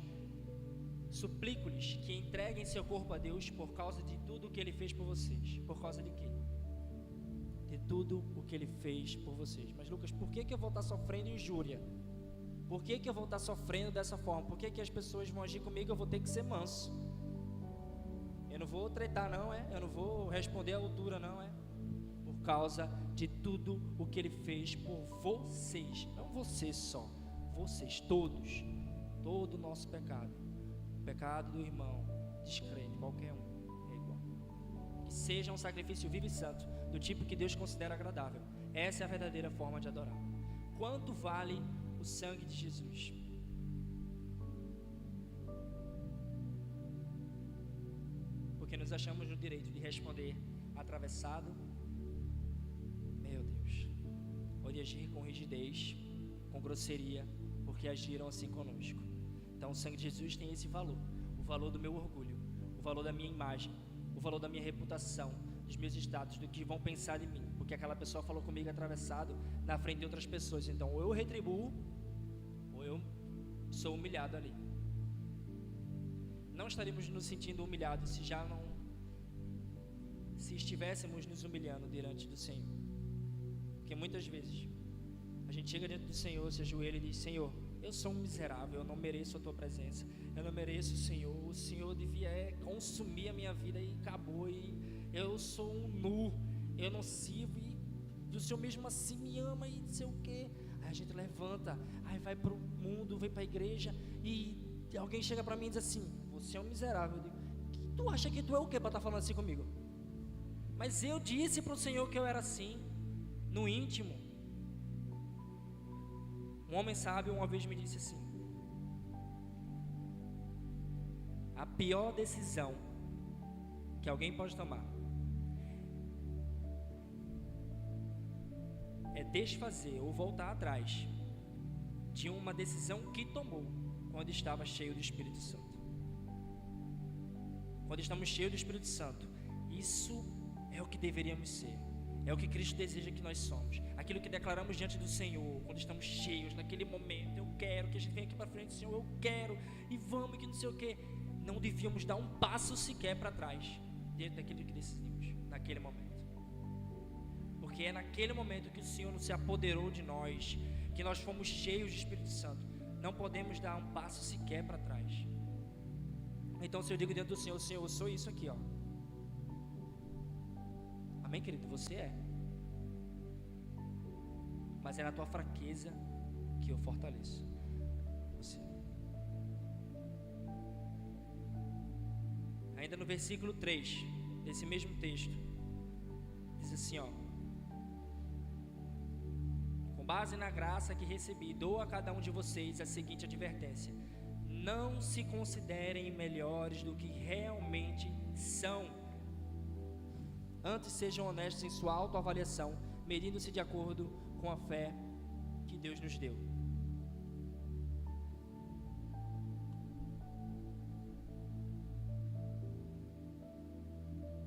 suplico-lhes que entreguem seu corpo a Deus por causa de tudo o que ele fez por vocês. Por causa de quê? De tudo o que ele fez por vocês. Mas Lucas, por que eu vou estar sofrendo injúria? Por que eu vou estar sofrendo dessa forma? Por que as pessoas vão agir comigo? Eu vou ter que ser manso. Eu não vou tretar não, eu não vou responder à altura não, por causa de tudo o que ele fez por vocês. Não você só, vocês todos. Todo o nosso pecado, o pecado do irmão descrente, qualquer um, é igual. Que seja um sacrifício vivo e santo, do tipo que Deus considera agradável. Essa é a verdadeira forma de adorar. Quanto vale o sangue de Jesus? Porque nos achamos no direito de responder atravessado, meu Deus, ou de agir com rigidez, com grosseria, porque agiram assim conosco. Então o sangue de Jesus tem esse valor, o valor do meu orgulho, o valor da minha imagem, o valor da minha reputação, dos meus status, do que vão pensar de mim, porque aquela pessoa falou comigo atravessado na frente de outras pessoas. Então ou eu retribuo, ou eu sou humilhado ali. Não estaríamos nos sentindo humilhados se estivéssemos nos humilhando diante do Senhor. Porque muitas vezes a gente chega diante do Senhor, se ajoelha e diz: Senhor, eu sou um miserável, eu não mereço a tua presença, eu não mereço o Senhor devia consumir a minha vida e acabou, e eu sou um nu, eu não sirvo, e o Senhor mesmo assim me ama e não sei o que. Aí a gente levanta, aí vai para o mundo, vem para a igreja, e alguém chega para mim e diz assim: você é um miserável. Eu digo: tu acha que tu é o que para estar falando assim comigo? Mas eu disse para o Senhor que eu era assim, no íntimo. Um homem sábio uma vez me disse assim: a pior decisão que alguém pode tomar é desfazer ou voltar atrás de uma decisão que tomou quando estava cheio do Espírito Santo. Quando estamos cheios do Espírito Santo, isso é o que deveríamos ser. É o que Cristo deseja que nós somos. Aquilo que declaramos diante do Senhor, quando estamos cheios, naquele momento: eu quero que a gente venha aqui para frente do Senhor, eu quero, e vamos, que não sei o que. Não devíamos dar um passo sequer para trás, dentro daquilo que decidimos, naquele momento. Porque é naquele momento que o Senhor se apoderou de nós, que nós fomos cheios de Espírito Santo. Não podemos dar um passo sequer para trás. Então se eu digo diante do Senhor: Senhor, eu sou isso aqui, ó. Amém, querido? Você é. Mas é na tua fraqueza que eu fortaleço você. Ainda no versículo 3 desse mesmo texto, diz assim, ó: com base na graça que recebi, dou a cada um de vocês a seguinte advertência: não se considerem melhores do que realmente são. Antes sejam honestos em sua autoavaliação, medindo-se de acordo com a fé que Deus nos deu.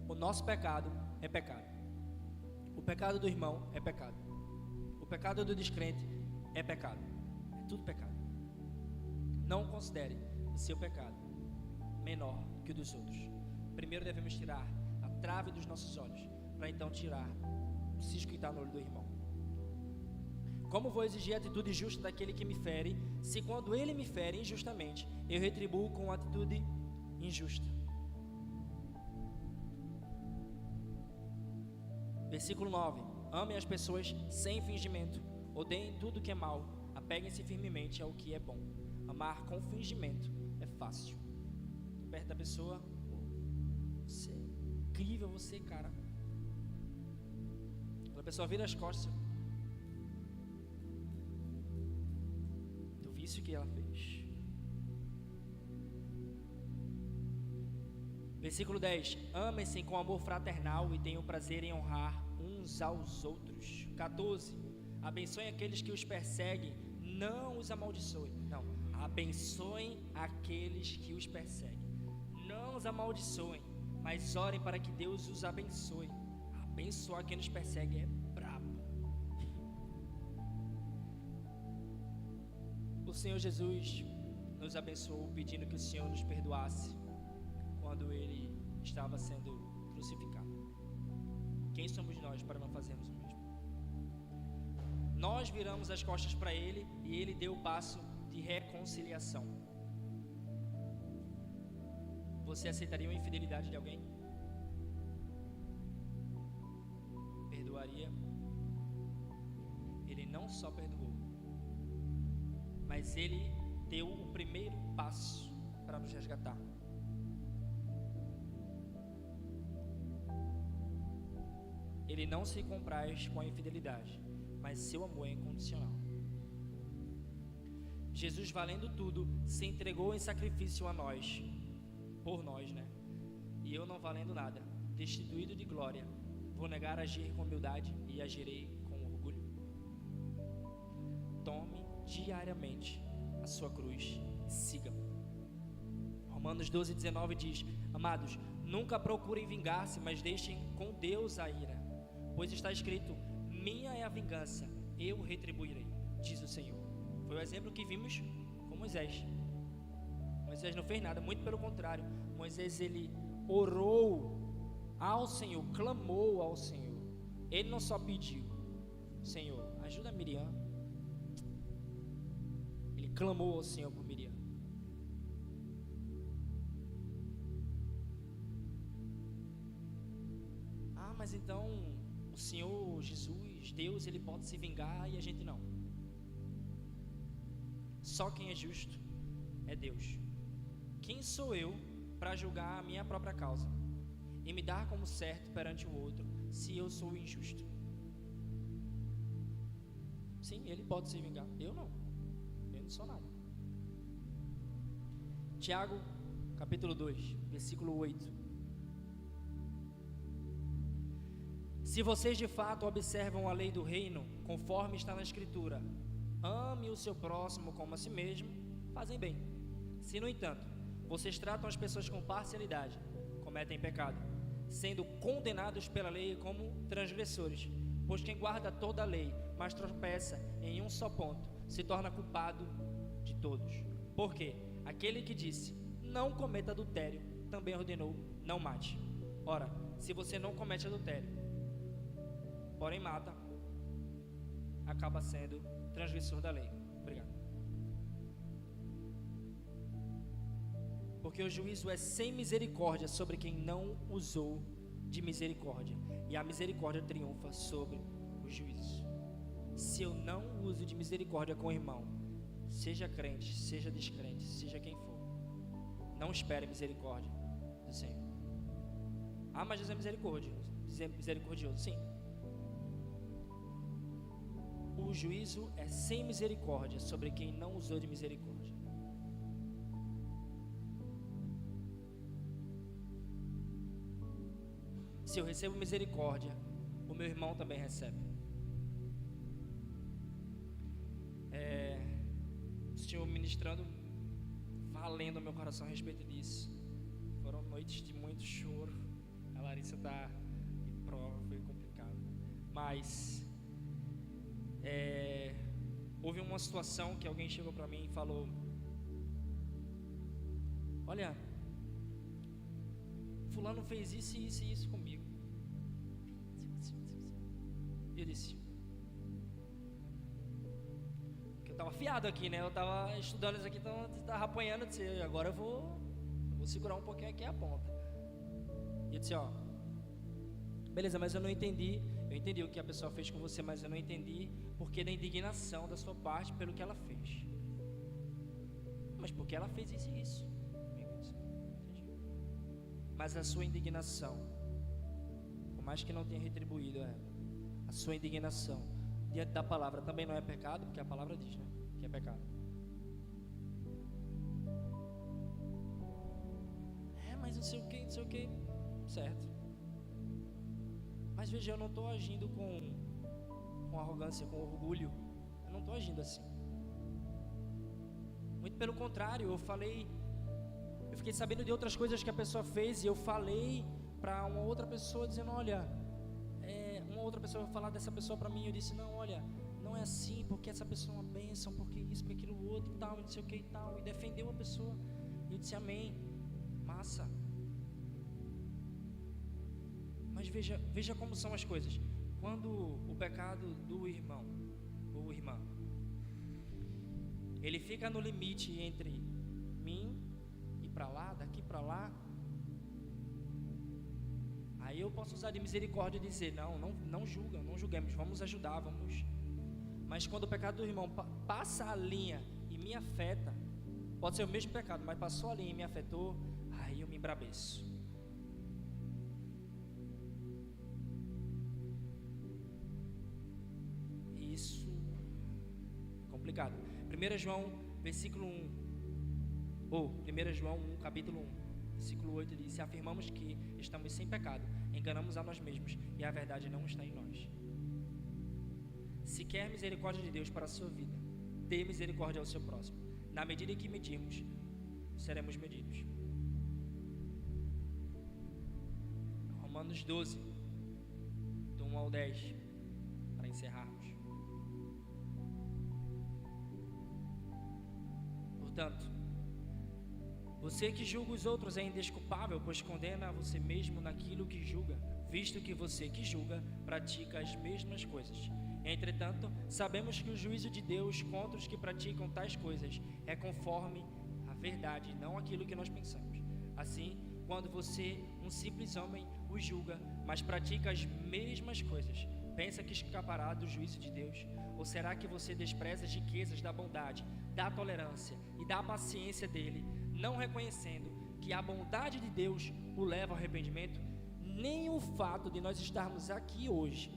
O nosso pecado é pecado. O pecado do irmão é pecado. O pecado do descrente é pecado. É tudo pecado. Não considere o seu pecado menor que o dos outros. Primeiro devemos tirar a trave dos nossos olhos, para então tirar o cisco que está no olho do irmão. Como vou exigir a atitude justa daquele que me fere, se quando ele me fere injustamente, eu retribuo com atitude injusta? Versículo 9: amem as pessoas sem fingimento, odeiem tudo que é mal, apeguem-se firmemente ao que é bom. Amar com fingimento é fácil. Perto da pessoa: você é incrível, você, cara. Quando a pessoa vira as costas, sacrifício que ela fez. Versículo 10: amem-se com amor fraternal e tenham prazer em honrar uns aos outros. 14: abençoem aqueles que os perseguem, não os amaldiçoem. Não, abençoem aqueles que os perseguem, não os amaldiçoem, mas orem para que Deus os abençoe. Abençoar quem nos persegue é brabo. O Senhor Jesus nos abençoou pedindo que o Senhor nos perdoasse quando Ele estava sendo crucificado. Quem somos nós para não fazermos o mesmo? Nós viramos as costas para Ele e Ele deu o passo de reconciliação. Você aceitaria uma infidelidade de alguém? Perdoaria? Ele não só perdoou, mas Ele deu o primeiro passo para nos resgatar. Ele não se compraz com a infidelidade, mas seu amor é incondicional. Jesus, valendo tudo, se entregou em sacrifício a nós, por nós, né? E eu, não valendo nada, destituído de glória, vou negar agir com humildade e agirei com orgulho. Tome diariamente a sua cruz e siga-me. Romanos 12:19 diz: amados, nunca procurem vingar-se, mas deixem com Deus a ira, pois está escrito: minha é a vingança, eu retribuirei, diz o Senhor. Foi o exemplo que vimos com Moisés. Moisés não fez nada, muito pelo contrário. Moisés, ele orou ao Senhor, clamou ao Senhor. Ele não só pediu: Senhor, ajuda Miriam. Ele clamou ao Senhor por Miriam. Ah, mas então o Senhor Jesus, Deus, Ele pode se vingar e a gente não. Só quem é justo é Deus. Quem sou eu para julgar a minha própria causa e me dar como certo perante o outro, se eu sou injusto? Sim, Ele pode se vingar, eu não. Eu não sou nada. Tiago, capítulo 2, versículo 8. Se vocês de fato observam a lei do reino, conforme está na Escritura, ame o seu próximo como a si mesmo, fazem bem. Se, no entanto, vocês tratam as pessoas com parcialidade, cometem pecado, sendo condenados pela lei como transgressores. Pois quem guarda toda a lei, mas tropeça em um só ponto, se torna culpado de todos. Por quê? Aquele que disse, não cometa adultério, também ordenou, não mate. Ora, se você não comete adultério, porém mata, acaba sendo transgressor da lei. Obrigado. Porque o juízo é sem misericórdia sobre quem não usou de misericórdia, e a misericórdia triunfa sobre o juízo. Se eu não uso de misericórdia com o irmão, seja crente, seja descrente, seja quem for, não espere misericórdia do Senhor. Ah, mas Jesus é misericordioso, sim. O juízo é sem misericórdia sobre quem não usou de misericórdia. Se eu recebo misericórdia, o meu irmão também recebe. O Senhor ministrando, valendo o meu coração a respeito disso. Foram noites de muito choro. A Larissa está em prova, foi complicado. Mas houve uma situação que alguém chegou para mim e falou: olha, fulano fez isso e isso e isso comigo. Eu disse, que eu estava afiado aqui, né? Eu estava estudando isso aqui, então eu estava apanhando. Eu disse, agora eu vou segurar um pouquinho aqui a ponta. E eu disse, ó, beleza, mas eu não entendi. Eu entendi o que a pessoa fez com você, mas eu não entendi porque da indignação da sua parte pelo que ela fez. Mas porque ela fez isso e isso. Mas a sua indignação, por mais que não tenha retribuído ela, a sua indignação diante da palavra também não é pecado, porque a palavra diz, né, que é pecado. mas não sei o que, certo. Mas veja, eu não estou agindo com arrogância, com orgulho. Eu não estou agindo assim. Muito pelo contrário, eu fiquei sabendo de outras coisas que a pessoa fez e eu falei para uma outra pessoa dizendo, olha, uma outra pessoa falar dessa pessoa para mim, eu disse, não, olha, não é assim, porque essa pessoa é uma bênção, porque isso, porque aquilo outro e tal, e não sei o que e tal, e defendeu a pessoa, e eu disse, amém, massa. Mas veja como são as coisas. Quando o pecado do irmão ou irmã, ele fica no limite entre mim e para lá, daqui para lá, aí eu posso usar de misericórdia e dizer, não julguemos, vamos ajudar, vamos. Mas quando o pecado do irmão passa a linha e me afeta, pode ser o mesmo pecado, mas passou a linha e me afetou, aí eu me embrabeço. Isso é complicado. 1 João, versículo 1, ou 1 João 1, capítulo 1, versículo 8 diz, se afirmamos que estamos sem pecado, enganamos a nós mesmos e a verdade não está em nós. Se quer misericórdia de Deus para a sua vida, dê misericórdia ao seu próximo. Na medida em que medirmos, seremos medidos. Romanos 12, do 1 ao 10, para encerrarmos. Portanto, você que julga os outros é indesculpável, pois condena a você mesmo naquilo que julga, visto que você que julga pratica as mesmas coisas. Entretanto, sabemos que o juízo de Deus contra os que praticam tais coisas é conforme a verdade, não aquilo que nós pensamos. Assim, quando você, um simples homem, o julga, mas pratica as mesmas coisas, pensa que escapará do juízo de Deus? Ou será que você despreza as riquezas da bondade, da tolerância e da paciência dele, não reconhecendo que a bondade de Deus o leva ao arrependimento? Nem o fato de nós estarmos aqui hoje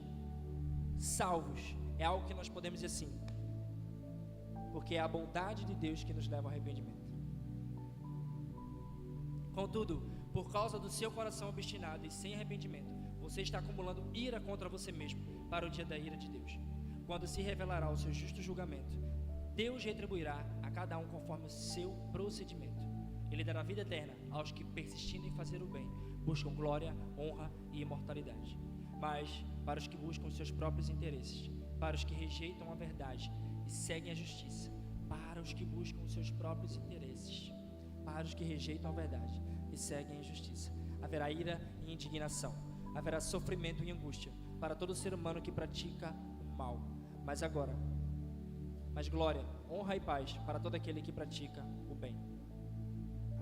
salvos é algo que nós podemos dizer assim, porque é a bondade de Deus que nos leva ao arrependimento. Contudo, por causa do seu coração obstinado e sem arrependimento, você está acumulando ira contra você mesmo para o dia da ira de Deus. Quando se revelará o seu justo julgamento, Deus retribuirá a cada um conforme o seu procedimento. Ele dará vida eterna aos que, persistindo em fazer o bem, buscam glória, honra e imortalidade. Mas para os que buscam os seus próprios interesses, para os que rejeitam a verdade e seguem a justiça, para os que buscam os seus próprios interesses, para os que rejeitam a verdade e seguem a injustiça, haverá ira e indignação, haverá sofrimento e angústia para todo ser humano que pratica o mal. Mas glória, honra e paz para todo aquele que pratica o bem.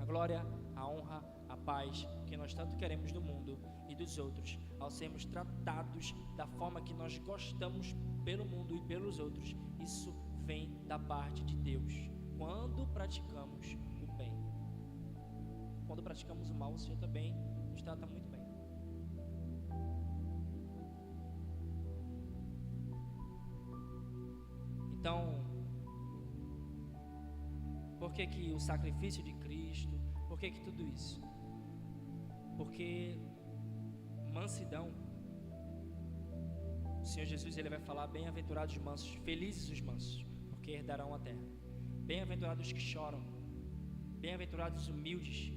A glória, a honra, a paz que nós tanto queremos do mundo e dos outros, ao sermos tratados da forma que nós gostamos pelo mundo e pelos outros, isso vem da parte de Deus. Quando praticamos o bem, quando praticamos o mal, o Senhor também nos trata muito bem. Então, por que que o sacrifício de Cristo? Por que que tudo isso? Porque mansidão, o Senhor Jesus ele vai falar, bem-aventurados os mansos, felizes os mansos, porque herdarão a terra. Bem-aventurados os que choram, bem-aventurados os humildes,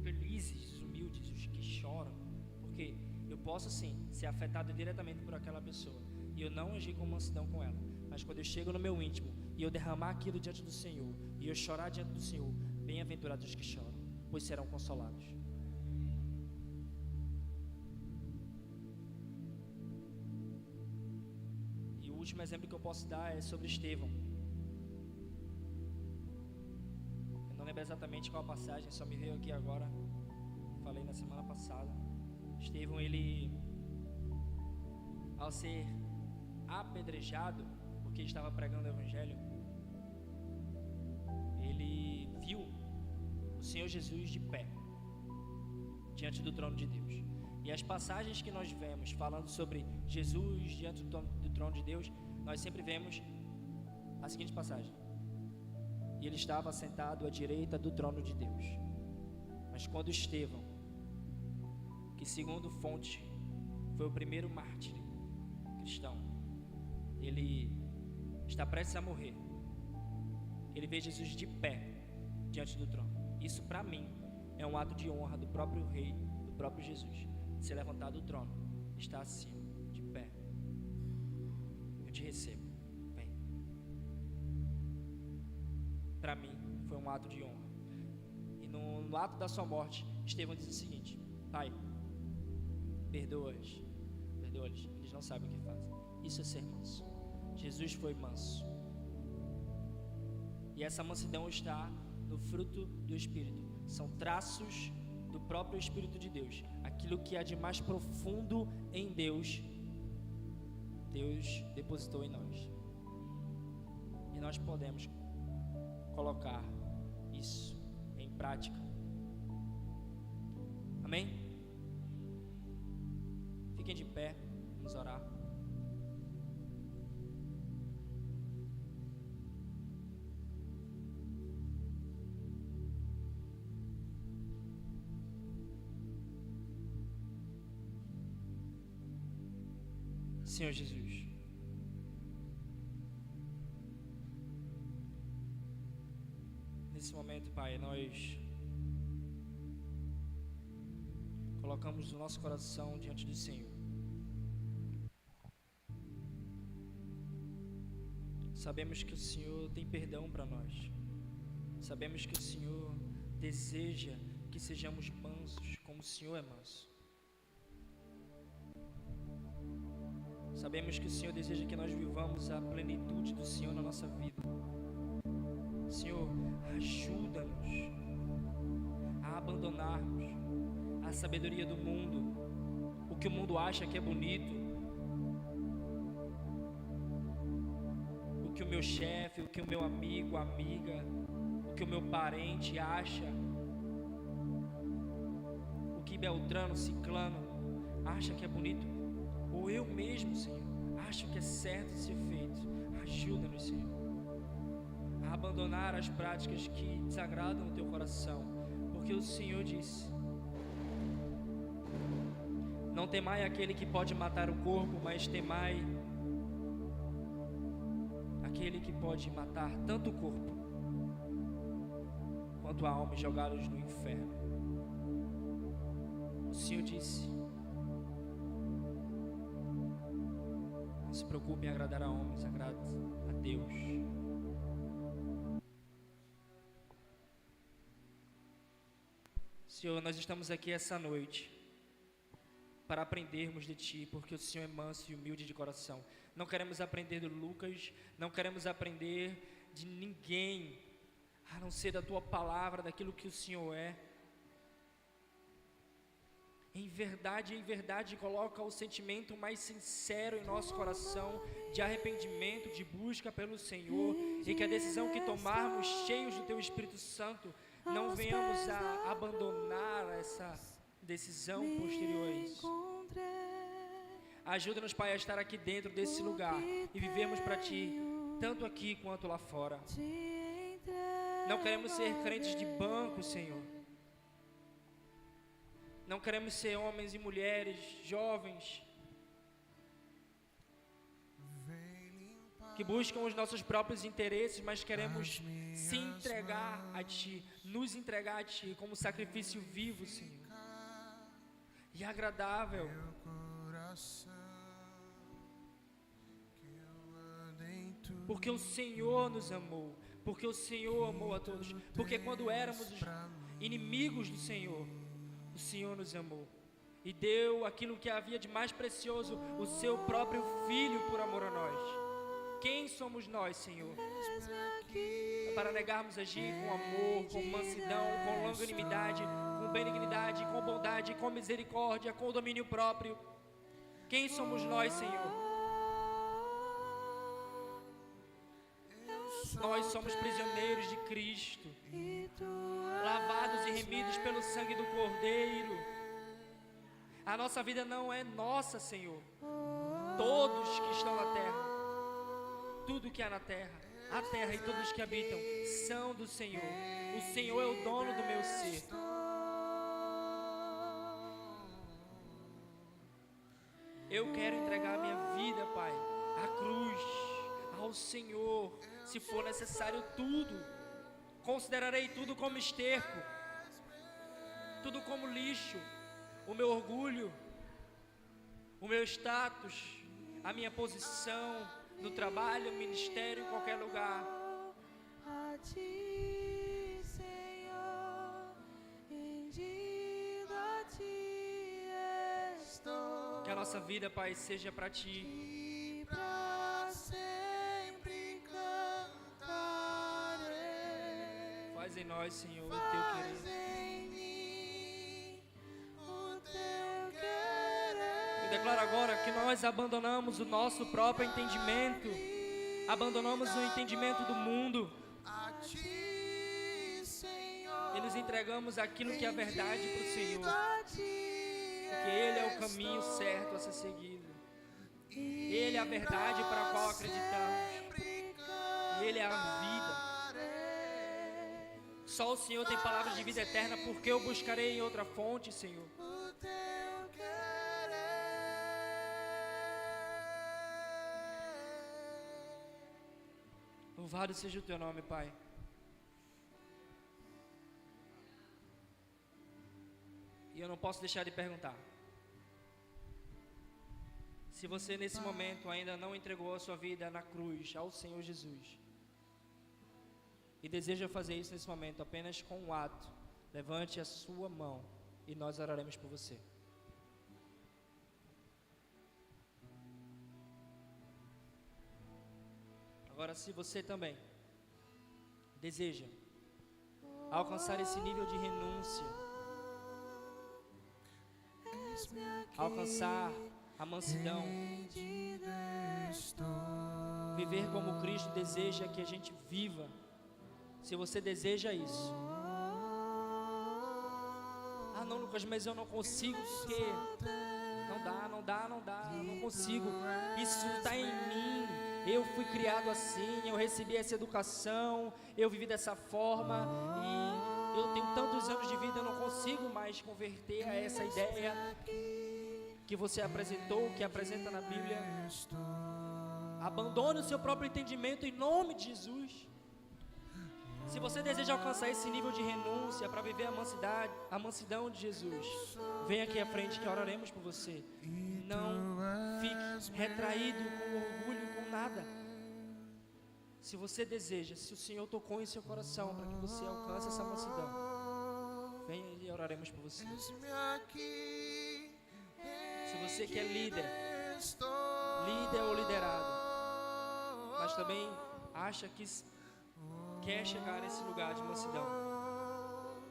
felizes os humildes, os que choram, porque eu posso sim ser afetado diretamente por aquela pessoa e eu não agir com mansidão com ela, mas quando eu chego no meu íntimo e eu derramar aquilo diante do Senhor e eu chorar diante do Senhor, bem-aventurados os que choram, pois serão consolados. E o último exemplo que eu posso dar é sobre Estevão. Eu não lembro exatamente qual a passagem, só me veio aqui agora, falei na semana passada. Estevão, ele, ao ser apedrejado porque estava pregando o evangelho, ele viu o Senhor Jesus de pé diante do trono de Deus. E as passagens que nós vemos falando sobre Jesus diante do trono de Deus, nós sempre vemos a seguinte passagem: e ele estava sentado à direita do trono de Deus. Mas quando Estevão, que segundo fonte foi o primeiro mártir cristão, ele está prestes a morrer, ele vê Jesus de pé diante do trono. Isso para mim é um ato de honra do próprio rei, do próprio Jesus, de ser levantado do trono, está acima, de pé. Eu te recebo, vem. Para mim foi um ato de honra. E no ato da sua morte, Estevão diz o seguinte: Pai, perdoa-os, eles não sabem o que fazem. Isso é ser manso. Jesus foi manso. E essa mansidão está no fruto do Espírito. São traços do próprio Espírito de Deus. Aquilo que há de mais profundo em Deus, Deus depositou em nós. E nós podemos colocar isso em prática. Amém? Fiquem de pé, vamos orar. Senhor Jesus, nesse momento, Pai, nós colocamos o nosso coração diante do Senhor. Sabemos que o Senhor tem perdão para nós. Sabemos que o Senhor deseja que sejamos mansos, como o Senhor é manso. Sabemos que o Senhor deseja que nós vivamos a plenitude do Senhor na nossa vida. Senhor, ajuda-nos a abandonarmos a sabedoria do mundo, o que o mundo acha que é bonito, o que o meu chefe, o que o meu amigo, amiga, o que o meu parente acha, o que Beltrano, Ciclano acha que é bonito, ou eu mesmo, Senhor, acho que é certo de ser feito. Ajuda-nos, Senhor, a abandonar as práticas que desagradam o teu coração, porque o Senhor disse: não temai aquele que pode matar o corpo, mas temai aquele que pode matar tanto o corpo quanto a alma e jogá-los no inferno. O Senhor disse: não se preocupe em agradar a homens, agrade a Deus. Senhor, nós estamos aqui essa noite para aprendermos de Ti, porque o Senhor é manso e humilde de coração. Não queremos aprender do Lucas, não queremos aprender de ninguém, a não ser da Tua palavra, daquilo que o Senhor é. Em verdade, coloca o sentimento mais sincero em nosso coração, de arrependimento, de busca pelo Senhor, e que a decisão que tomarmos, cheios do Teu Espírito Santo, não venhamos a abandonar essa decisão posterior a isso. Ajuda-nos, Pai, a estar aqui dentro desse lugar e vivermos para Ti, tanto aqui quanto lá fora. Não queremos ser crentes de banco, Senhor. Não queremos ser homens e mulheres, jovens, que buscam os nossos próprios interesses, mas queremos se entregar a Ti, nos entregar a Ti como sacrifício vivo, Senhor, e agradável. Porque o Senhor nos amou, porque o Senhor amou a todos, porque quando éramos inimigos do Senhor, o Senhor nos amou e deu aquilo que havia de mais precioso, o seu próprio Filho, por amor a nós. Quem somos nós, Senhor, para negarmos agir com amor, com mansidão, com longanimidade, com benignidade, com bondade, com misericórdia, com domínio próprio? Quem somos nós, Senhor? Nós somos prisioneiros de Cristo, lavados e remidos pelo sangue do Cordeiro. A nossa vida não é nossa, Senhor. Todos que estão na terra, tudo que há na terra, a terra e todos que habitam, são do Senhor. O Senhor é o dono do meu ser. Eu quero entregar a minha vida, Pai, à cruz, ao Senhor. Se for necessário tudo, considerarei tudo como esterco, tudo como lixo, o meu orgulho, o meu status, a minha posição no trabalho, no ministério, em qualquer lugar. A ti, Senhor, rendido a ti estou. Que a nossa vida, Pai, seja para Ti. E pra sempre cantarei. Faz em nós, Senhor, o Teu Faz querer. em mim o teu querer. Eu declaro agora que nós abandonamos o nosso próprio entendimento, abandonamos o entendimento do mundo A ti, Senhor, e nos entregamos aquilo que é a verdade para o Senhor, a ti porque Ele é o caminho certo a ser seguido, Ele é a verdade para a qual acreditamos, e Ele é a vida. Só o Senhor tem palavras de vida eterna, porque eu buscarei em outra fonte, Senhor. o teu querer. Louvado seja o Teu nome, Pai. E eu não posso deixar de perguntar: se você nesse momento ainda não entregou a sua vida na cruz ao Senhor Jesus e deseja fazer isso nesse momento apenas com um ato, levante a sua mão e nós oraremos por você. Agora, se você também deseja alcançar esse nível de renúncia, alcançar a mansidão, viver como Cristo deseja que a gente viva, se você deseja isso, não, Lucas, mas eu não consigo, porque eu não consigo, isso está em mim, eu fui criado assim, eu recebi essa educação, eu vivi dessa forma, e eu tenho tantos anos de vida, eu não consigo mais converter a essa ideia que você apresentou, que apresenta na Bíblia. Abandone o seu próprio entendimento em nome de Jesus. Se você deseja alcançar esse nível de renúncia para viver a mansidão de Jesus, vem aqui à frente que oraremos por você. Não fique retraído com orgulho, com nada. Se você deseja, se o Senhor tocou em seu coração para que você alcance essa mansidão, venha e oraremos por você. Se você que é líder ou liderado, mas também acha que quer chegar nesse lugar de mansidão,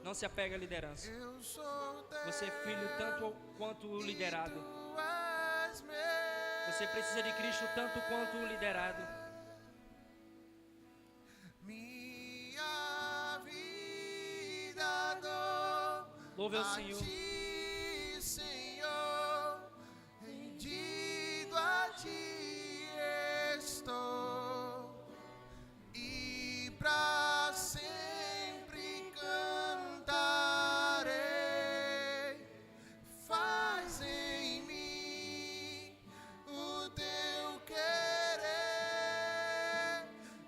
não se apega à liderança. Você é filho tanto quanto o liderado. Você precisa de Cristo tanto quanto o liderado. Minha vida dou Louve ao a Senhor. ti, Senhor, rendido a ti estou, e pra sempre cantarei. Faz em mim o teu querer.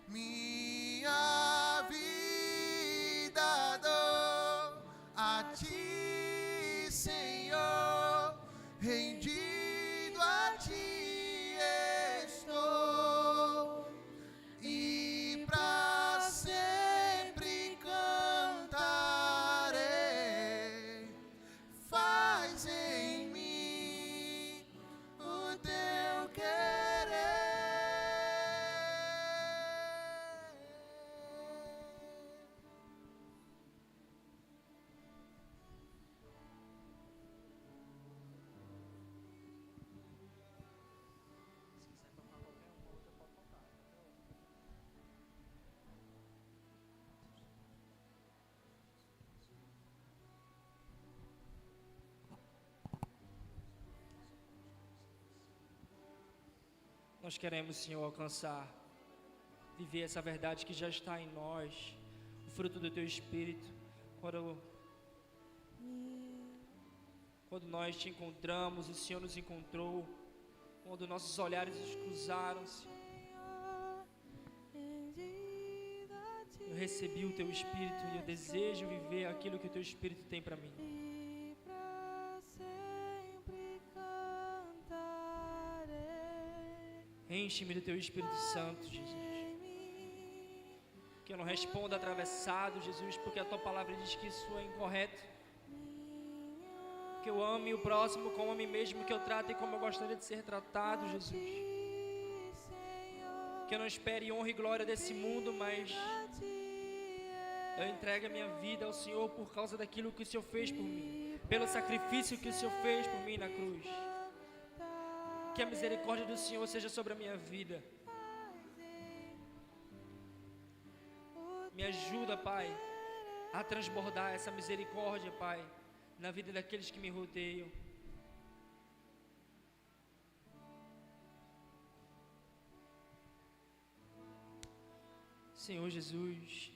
Minha vida dou a ti, Senhor, rendido a ti estou, e pra sempre cantarei. Faz em mim o teu querer. Nós queremos, Senhor, alcançar, viver essa verdade que já está em nós, o fruto do Teu Espírito. Quando nós te encontramos, o Senhor nos encontrou, quando nossos olhares cruzaram, Senhor, eu recebi o Teu Espírito e eu desejo viver aquilo que o Teu Espírito tem para mim. Enche-me do Teu Espírito Santo, Jesus. Que eu não responda atravessado, Jesus, porque a Tua palavra diz que isso é incorreto. Que eu ame o próximo como a mim mesmo, que eu trate como eu gostaria de ser tratado, Jesus. Que eu não espere honra e glória desse mundo, mas eu entrego a minha vida ao Senhor por causa daquilo que o Senhor fez por mim, pelo sacrifício que o Senhor fez por mim na cruz. Que a misericórdia do Senhor seja sobre a minha vida. Me ajuda, Pai, a transbordar essa misericórdia, Pai, na vida daqueles que me rodeiam. Senhor Jesus,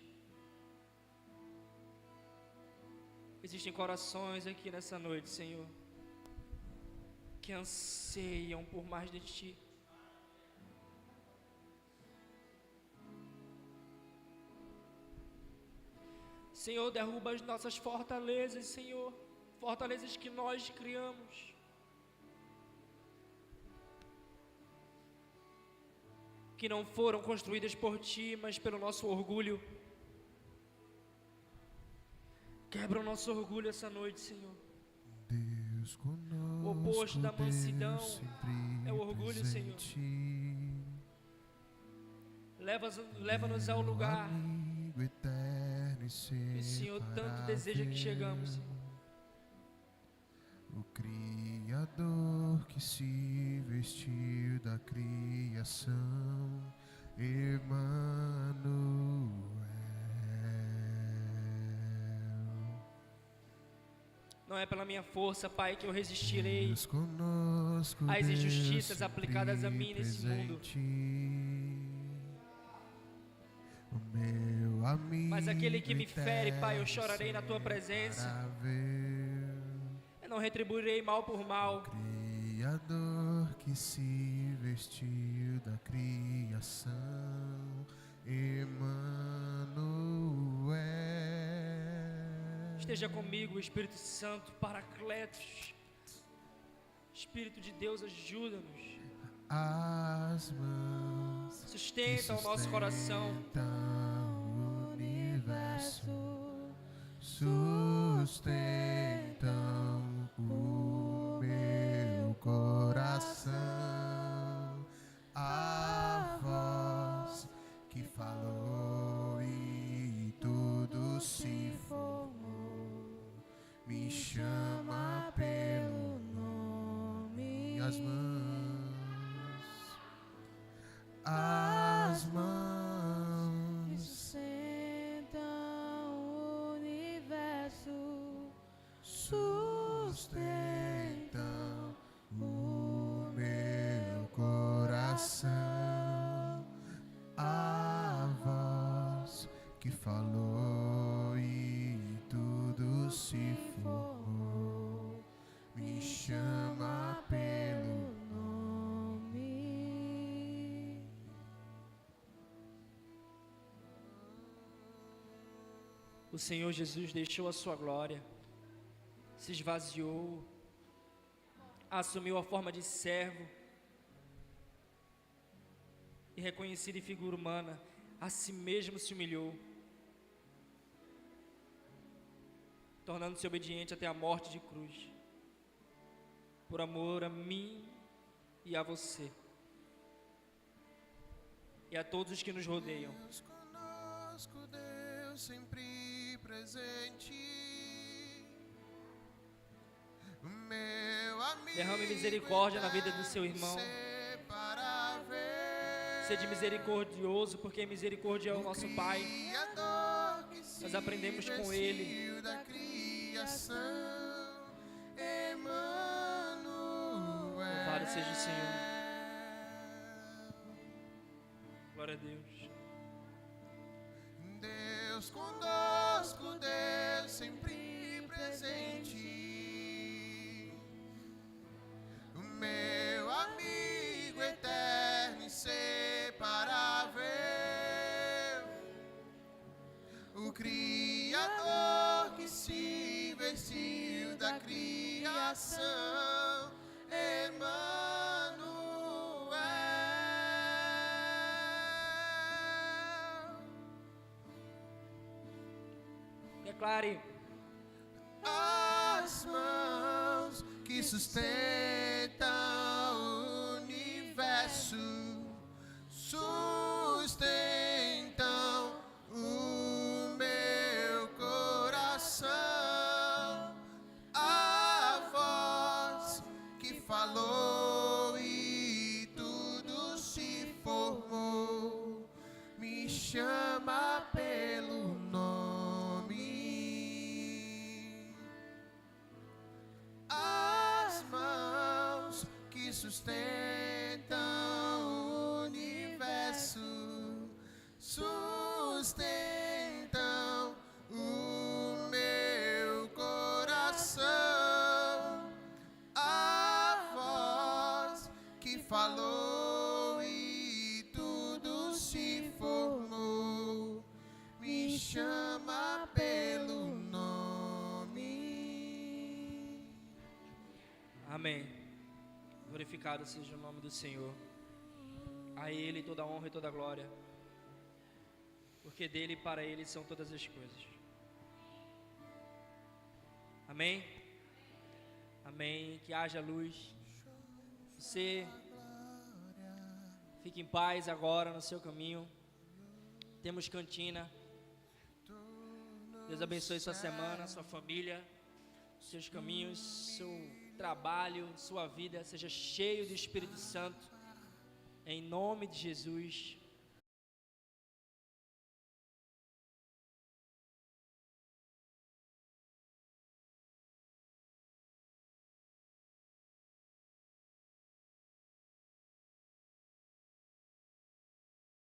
existem corações aqui nessa noite, Senhor, que anseiam por mais de Ti. Senhor, derruba as nossas fortalezas, Senhor, fortalezas que nós criamos. Que não foram construídas por Ti, mas pelo nosso orgulho. Quebra o nosso orgulho essa noite, Senhor. Deus conosco, O oposto da mansidão Deus sempre é o orgulho, Senhor. presente. Leva-nos ao lugar Amigo eterno e que o Senhor tanto deseja que chegamos, Senhor. O Criador que se vestiu da criação, Emmanuel. Não é pela minha força, Pai, que eu resistirei Deus conosco, às Deus injustiças sempre aplicadas a mim nesse mundo. presente. O meu amigo Mas aquele que me fere, Pai, eu chorarei na Tua presença. Eu não retribuirei mal por mal. Criador que se vestiu da criação, Emmanuel. Esteja comigo, Espírito Santo, Paracletos. Espírito de Deus, ajuda-nos. As mãos Sustenta o nosso coração. o universo, sustentam o meu coração. A voz que falou e tudo se formou, me chama pelo nome. As mãos sustentam o universo, sustentam o meu coração. A voz que falou e tudo se formou, me chama pelo nome. O Senhor Jesus deixou a sua glória, se esvaziou, assumiu a forma de servo e, reconhecido em figura humana, a si mesmo se humilhou, tornando-se obediente até a morte de cruz, por amor a mim e a você e a todos os que nos rodeiam. Deus conosco, Deus sempre presente. Meu amigo Derrame misericórdia na vida do seu irmão. inseparável, Sede misericordioso, porque misericórdia é o nosso Pai. Criador que se Nós aprendemos com Ele. vestiu da criação, Emmanuel. Louvado seja o Senhor. Glória a Deus. Deus conosco, Deus sempre presente. O meu amigo o Criador que se vestiu da criação, Emanuel. Declare. As mãos que sustentam o universo sustentam o meu coração. A voz que falou e tudo se formou me chama pelo nome. As mãos que sustentam o universo sustentam o meu coração. A voz que falou e tudo se formou me chama pelo nome. Amém. Glorificado seja o nome do Senhor. A Ele toda a honra e toda a glória. Porque dele e para Ele são todas as coisas. Amém? Amém. Que haja luz. Você fique em paz agora no seu caminho. Temos cantina. Deus abençoe sua semana, sua família, seus caminhos, seu trabalho, sua vida. Seja cheio do Espírito Santo. Em nome de Jesus.